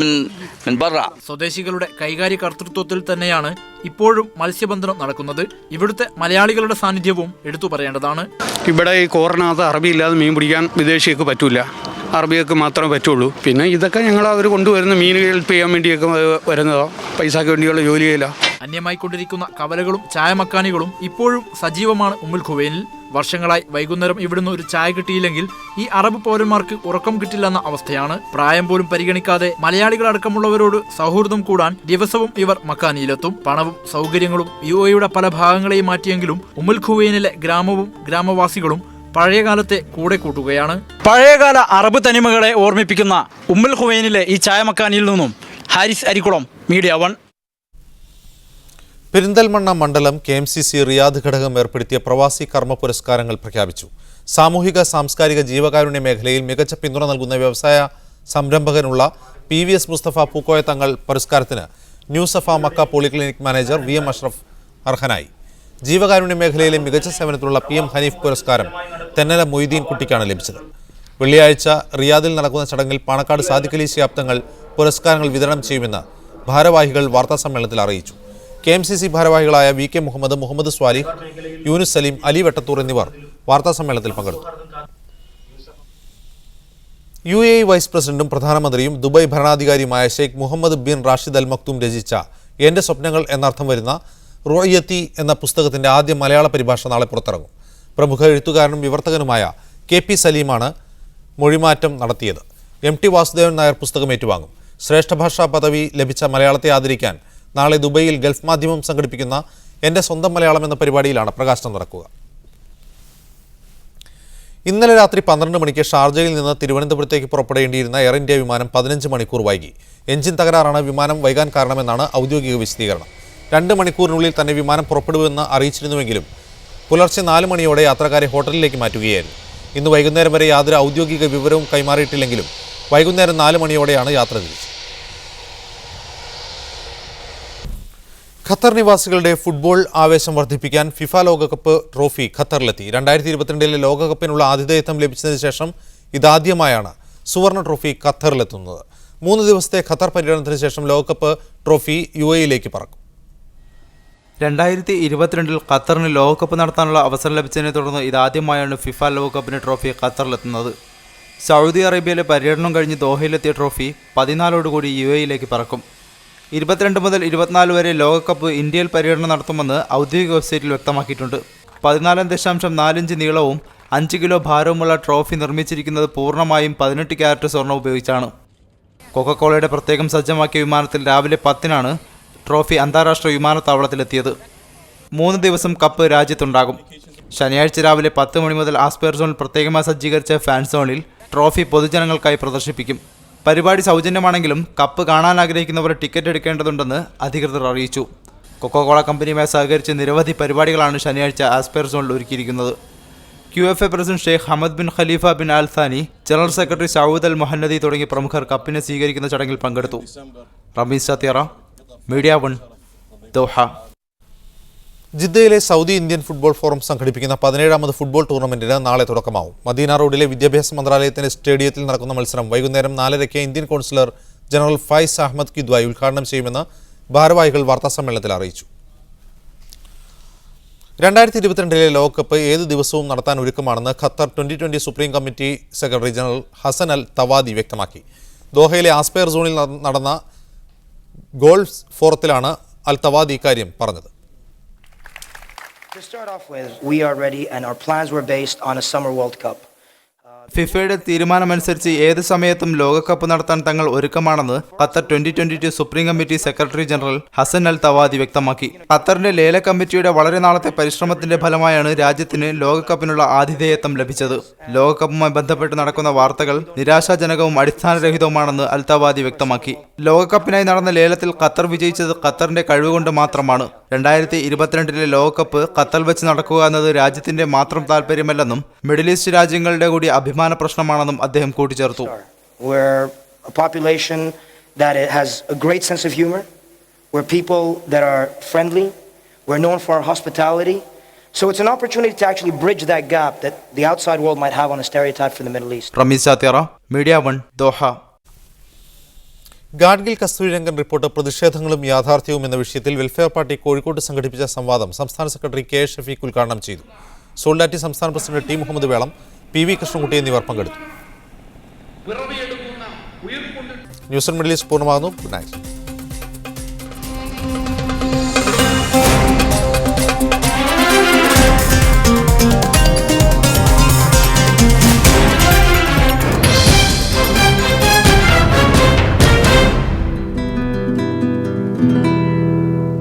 M: من برا.
B: സ്വദേശികളുടെ കൈകാര്യ കർത്തൃത്വത്തിൽ തന്നെയാണ് ഇപ്പോഴും മത്സ്യബന്ധനം നടക്കുന്നത്. ഇവിടുത്തെ മലയാളികളുടെ സാന്നിധ്യവും എടുത്തു പറയേണ്ടതാണ്.
N: ഇവിടെ ഈ കോറിനകത്ത് അറബി ഇല്ലാതെ മീൻ പിടിക്കാൻ വിദേശികൾക്ക് പറ്റൂല, അറബികൾക്ക് മാത്രമേ പറ്റുള്ളൂ. പിന്നെ ഇതൊക്കെ ഞങ്ങൾ അവർ കൊണ്ടുവരുന്ന മീൻ ഹെൽപ്പ് ചെയ്യാൻ വേണ്ടിയൊക്കെ വരുന്നതോ, പൈസക്ക് വേണ്ടിയുള്ള ജോലി ചെയ്യില്ല.
B: അന്യമായിക്കൊണ്ടിരിക്കുന്ന കവലകളും ചായമക്കാനികളും ഇപ്പോഴും സജീവമാണ് ഉമ്മുൽ ഖുവൈനിൽ. വർഷങ്ങളായി വൈകുന്നേരം ഇവിടുന്ന് ഒരു ചായ കിട്ടിയില്ലെങ്കിൽ ഈ അറബ് പൗരന്മാർക്ക് ഉറക്കം കിട്ടില്ലെന്ന അവസ്ഥയാണ്. പ്രായം പോലും പരിഗണിക്കാതെ മലയാളികളടക്കമുള്ളവരോട് സൗഹൃദം കൂടാൻ ദിവസവും ഇവർ മക്കാനിയിലെത്തും. പണവും സൗകര്യങ്ങളും UAEയുടെ പല ഭാഗങ്ങളെയും മാറ്റിയെങ്കിലും ഉമ്മുൽ ഖുവൈനിലെ ഗ്രാമവും ഗ്രാമവാസികളും പഴയകാലത്തെ കൂടെ കൂട്ടുകയാണ്. പഴയകാല അറബ് തനിമകളെ ഓർമ്മിപ്പിക്കുന്ന ഉമ്മുൽ ഖുവൈനിലെ ഈ ചായമക്കാനിയിൽ നിന്നും ഹാരിസ് അരിക്കുളം, മീഡിയ 1.
A: പെരിന്തൽമണ്ണ മണ്ഡലം KMCC റിയാദ് ഘടകം ഏർപ്പെടുത്തിയ പ്രവാസി കർമ്മ പുരസ്കാരങ്ങൾ പ്രഖ്യാപിച്ചു. സാമൂഹിക സാംസ്കാരിക ജീവകാരുണ്യ മേഖലയിൽ മികച്ച പിന്തുണ നൽകുന്ന വ്യവസായ സംരംഭകനുള്ള PVS മുസ്തഫ പൂക്കോയ തങ്ങൾ പുരസ്കാരത്തിന് new Safa Makkah polyclinic manager VM Ashraf അർഹനായി. ജീവകാരുണ്യ മേഖലയിലെ മികച്ച സേവനത്തിലുള്ള PM ഹനീഫ് പുരസ്കാരം തെന്നല മൊയ്തീൻ കുട്ടിക്കാണ് ലഭിച്ചത്. വെള്ളിയാഴ്ച റിയാദിൽ നടക്കുന്ന ചടങ്ങിൽ പാണക്കാട് സാദിഖ് അലി ശിഹാബ് തങ്ങൾ പുരസ്കാരങ്ങൾ വിതരണം ചെയ്യുമെന്ന് ഭാരവാഹികൾ വാർത്താസമ്മേളനത്തിൽ അറിയിച്ചു. KMCC ഭാരവാഹികളായ VK മുഹമ്മദ്, മുഹമ്മദ് സ്വാലിഹ്, യൂനുസ് സലീം, അലി വെട്ടത്തൂർ എന്നിവർ വാർത്താസമ്മേളനത്തിൽ പങ്കെടുത്തു. UAE വൈസ് പ്രസിഡന്റും പ്രധാനമന്ത്രിയും ദുബായ് ഭരണാധികാരിയുമായ Sheikh Mohammed bin Rashid al Maktoum രചിച്ച എൻ്റെ സ്വപ്നങ്ങൾ എന്നർത്ഥം വരുന്ന റുഅയത്തി എന്ന പുസ്തകത്തിന്റെ ആദ്യ മലയാള പരിഭാഷ നാളെ പുറത്തിറങ്ങും. പ്രമുഖ എഴുത്തുകാരനും വിവർത്തകനുമായ KP സലീമാണ് മൊഴിമാറ്റം നടത്തിയത്. MT വാസുദേവൻ നായർ പുസ്തകം ഏറ്റുവാങ്ങും. ശ്രേഷ്ഠ ഭാഷാ പദവി ലഭിച്ച മലയാളത്തെ ആദരിക്കാൻ നാളെ ദുബൈയിൽ ഗൾഫ് മാധ്യമം സംഘടിപ്പിക്കുന്ന എൻ്റെ സ്വന്തം മലയാളം എന്ന പരിപാടിയിലാണ് പ്രകാശനം നടക്കുക. ഇന്നലെ രാത്രി 12 മണിക്ക് ഷാർജയിൽ നിന്ന് തിരുവനന്തപുരത്തേക്ക് പുറപ്പെടേണ്ടിയിരുന്ന എയർ ഇന്ത്യ വിമാനം 15 മണിക്കൂർ വൈകി. എഞ്ചിൻ തകരാറാണ് വിമാനം വൈകാൻ കാരണമെന്നാണ് ഔദ്യോഗിക വിശദീകരണം. 2 മണിക്കൂറിനുള്ളിൽ തന്നെ വിമാനം പുറപ്പെടുമെന്ന് അറിയിച്ചിരുന്നുവെങ്കിലും പുലർച്ചെ 4 മണിയോടെ യാത്രക്കാരെ ഹോട്ടലിലേക്ക് മാറ്റുകയായിരുന്നു. ഇന്ന് വൈകുന്നേരം വരെ യാതൊരു ഔദ്യോഗിക വിവരവും കൈമാറിയിട്ടില്ലെങ്കിലും വൈകുന്നേരം 4 മണിയോടെയാണ് യാത്ര തിരിച്ചത്. ഖത്തർ നിവാസികളുടെ ഫുട്ബോൾ ആവേശം വർദ്ധിപ്പിക്കാൻ ഫിഫ ലോകകപ്പ് ട്രോഫി ഖത്തറിലെത്തി. 2022 ലോകകപ്പിനുള്ള ആതിഥേയത്വം ലഭിച്ചതിന് ശേഷം ഇതാദ്യമായാണ് സുവർണ ട്രോഫി ഖത്തറിലെത്തുന്നത്. 3 ദിവസത്തെ ഖത്തർ പര്യടനത്തിന് ശേഷം ലോകകപ്പ് ട്രോഫി UAEയിലേക്ക് പറക്കും.
L: 2022 ഖത്തറിന് ലോകകപ്പ് നടത്താനുള്ള അവസരം ലഭിച്ചതിനെ തുടർന്ന് ഇതാദ്യമായാണ് ഫിഫ ലോകകപ്പിന് ട്രോഫി ഖത്തറിലെത്തുന്നത്. സൗദി അറേബ്യയിലെ പര്യടനം കഴിഞ്ഞ് ദോഹയിലെത്തിയ ട്രോഫി 14ഓടുകൂടി UAE പറക്കും. 22 മുതൽ 24 വരെ ലോകകപ്പ് ഇന്ത്യയിൽ പര്യടനം നടത്തുമെന്ന് ഔദ്യോഗിക വെബ്സൈറ്റിൽ വ്യക്തമാക്കിയിട്ടുണ്ട്. 14.45 നീളവും 5 കിലോ ഭാരവുമുള്ള ട്രോഫി നിർമ്മിച്ചിരിക്കുന്നത് പൂർണ്ണമായും 18 ക്യാരറ്റ് സ്വർണ്ണം ഉപയോഗിച്ചാണ്. കൊക്കക്കോളയുടെ പ്രത്യേകം സജ്ജമാക്കിയ വിമാനത്തിൽ രാവിലെ 10-നാണ് ട്രോഫി അന്താരാഷ്ട്ര വിമാനത്താവളത്തിലെത്തിയത്. 3 ദിവസം കപ്പ് രാജ്യത്തുണ്ടാകും. ശനിയാഴ്ച രാവിലെ 10 മണി മുതൽ ആസ്പെയർ സോണിൽ പ്രത്യേകമായി സജ്ജീകരിച്ച ഫാൻ സോണിൽ ട്രോഫി പൊതുജനങ്ങൾക്കായി പ്രദർശിപ്പിക്കും. പരിപാടി സൗജന്യമാണെങ്കിലും കപ്പ് കാണാൻ ആഗ്രഹിക്കുന്നവർ ടിക്കറ്റ് എടുക്കേണ്ടതുണ്ടെന്ന് അധികൃതർ അറിയിച്ചു. കൊക്കോകോള കമ്പനിയുമായി സഹകരിച്ച് നിരവധി പരിപാടികളാണ് ശനിയാഴ്ച ആസ്പെയർ സോണിൽ ഒരുക്കിയിരിക്കുന്നത്. QFA president Sheikh Hamad bin Khalifa bin al Thani, general secretary Saud al Mohannadi തുടങ്ങിയ പ്രമുഖർ കപ്പിനെ സ്വീകരിക്കുന്ന ചടങ്ങിൽ പങ്കെടുത്തു. Rameez Sathyara, media 1, Doha.
A: ജിദ്ദയിലെ സൗദി ഇന്ത്യൻ ഫുട്ബോൾ ഫോറം സംഘടിപ്പിക്കുന്ന 17ാമത് ഫുട്ബോൾ ടൂർണമെന്റിന് നാളെ തുടക്കമാവും. മദീന റോഡിലെ വിദ്യാഭ്യാസ മന്ത്രാലയത്തിന്റെ സ്റ്റേഡിയത്തിൽ നടക്കുന്ന മത്സരം വൈകുന്നേരം 4:30 Indian consular general Faiz Ahmad Kidwai ഉദ്ഘാടനം ചെയ്യുമെന്ന് ഭാരവാഹികൾ വാർത്താസമ്മേളനത്തിൽ അറിയിച്ചു. 2022 ലോകകപ്പ് ഏത് ദിവസവും നടത്താൻ ഒരുക്കമാണെന്ന് Qatar 2020 supreme committee secretary general Hassan Al Thawadi വ്യക്തമാക്കി. ദോഹയിലെ ആസ്പെയർ സോണിൽ നടന്ന ഗോൾഫ് ഫോറത്തിലാണ് അൽ തവാദി ഇക്കാര്യം പറഞ്ഞത്.
O: To start off with, we are ready and our plans were based on a summer World Cup.
L: ഫിഫയുടെ തീരുമാനമനുസരിച്ച് ഏത് സമയത്തും ലോകകപ്പ് നടത്താൻ തങ്ങൾ ഒരുക്കമാണെന്ന് Qatar 2022 supreme committee secretary general Hassan Al Thawadi വ്യക്തമാക്കി. ഖത്തറിന്റെ ലേല കമ്മിറ്റിയുടെ വളരെ നാളത്തെ പരിശ്രമത്തിന്റെ ഫലമായാണ് രാജ്യത്തിന് ലോകകപ്പിനുള്ള ആതിഥേയത്വം ലഭിച്ചത്. ലോകകപ്പുമായി ബന്ധപ്പെട്ട് നടക്കുന്ന വാർത്തകൾ നിരാശാജനകവും അടിസ്ഥാനരഹിതവുമാണെന്ന് അൽ തവാദി വ്യക്തമാക്കി. ലോകകപ്പിനായി നടന്ന ലേലത്തിൽ ഖത്തർ വിജയിച്ചത് ഖത്തറിന്റെ കഴിവുകൊണ്ട് മാത്രമാണ്. 2022 ലോകകപ്പ് ഖത്തർ വെച്ച് നടക്കുക എന്നത് രാജ്യത്തിന്റെ മാത്രം താല്പര്യമല്ലെന്നും മിഡിൽ ഈസ്റ്റ് രാജ്യങ്ങളുടെ കൂടി അഭിമാന പ്രശ്നമാണെന്നും അദ്ദേഹം കൂട്ടിച്ചേർത്തു.
O: We're a population that has a great sense of humor. We're people that are friendly. We're known for our hospitality. So it's an opportunity to actually bridge that gap that the outside world might have on a stereotype for the Middle East.
L: Ramees Sathyara, media 1, Doha.
A: Gadgil Kasturirangan report പ്രതിഷേധങ്ങളും യാഥാർത്ഥ്യവും എന്ന വിഷയത്തിൽ വെൽഫെയർ പാർട്ടി കോഴിക്കോട്ട് സംഘടിപ്പിച്ച സംവാദം സംസ്ഥാന സെക്രട്ടറി കെ ഷഫീഖ് ഉദ്ഘാടനം ചെയ്തു. സോൾഡാറ്റി സംസ്ഥാന പ്രസിഡന്റ് ടി മുഹമ്മദ് വേളം, PV കൃഷ്ണൻകുട്ടി എന്നിവർ പങ്കെടുത്തു. ന്യൂസ് മിഡിൽ ഈസ്റ്റ് പൂർണ്ണമാകുന്നു. Good night.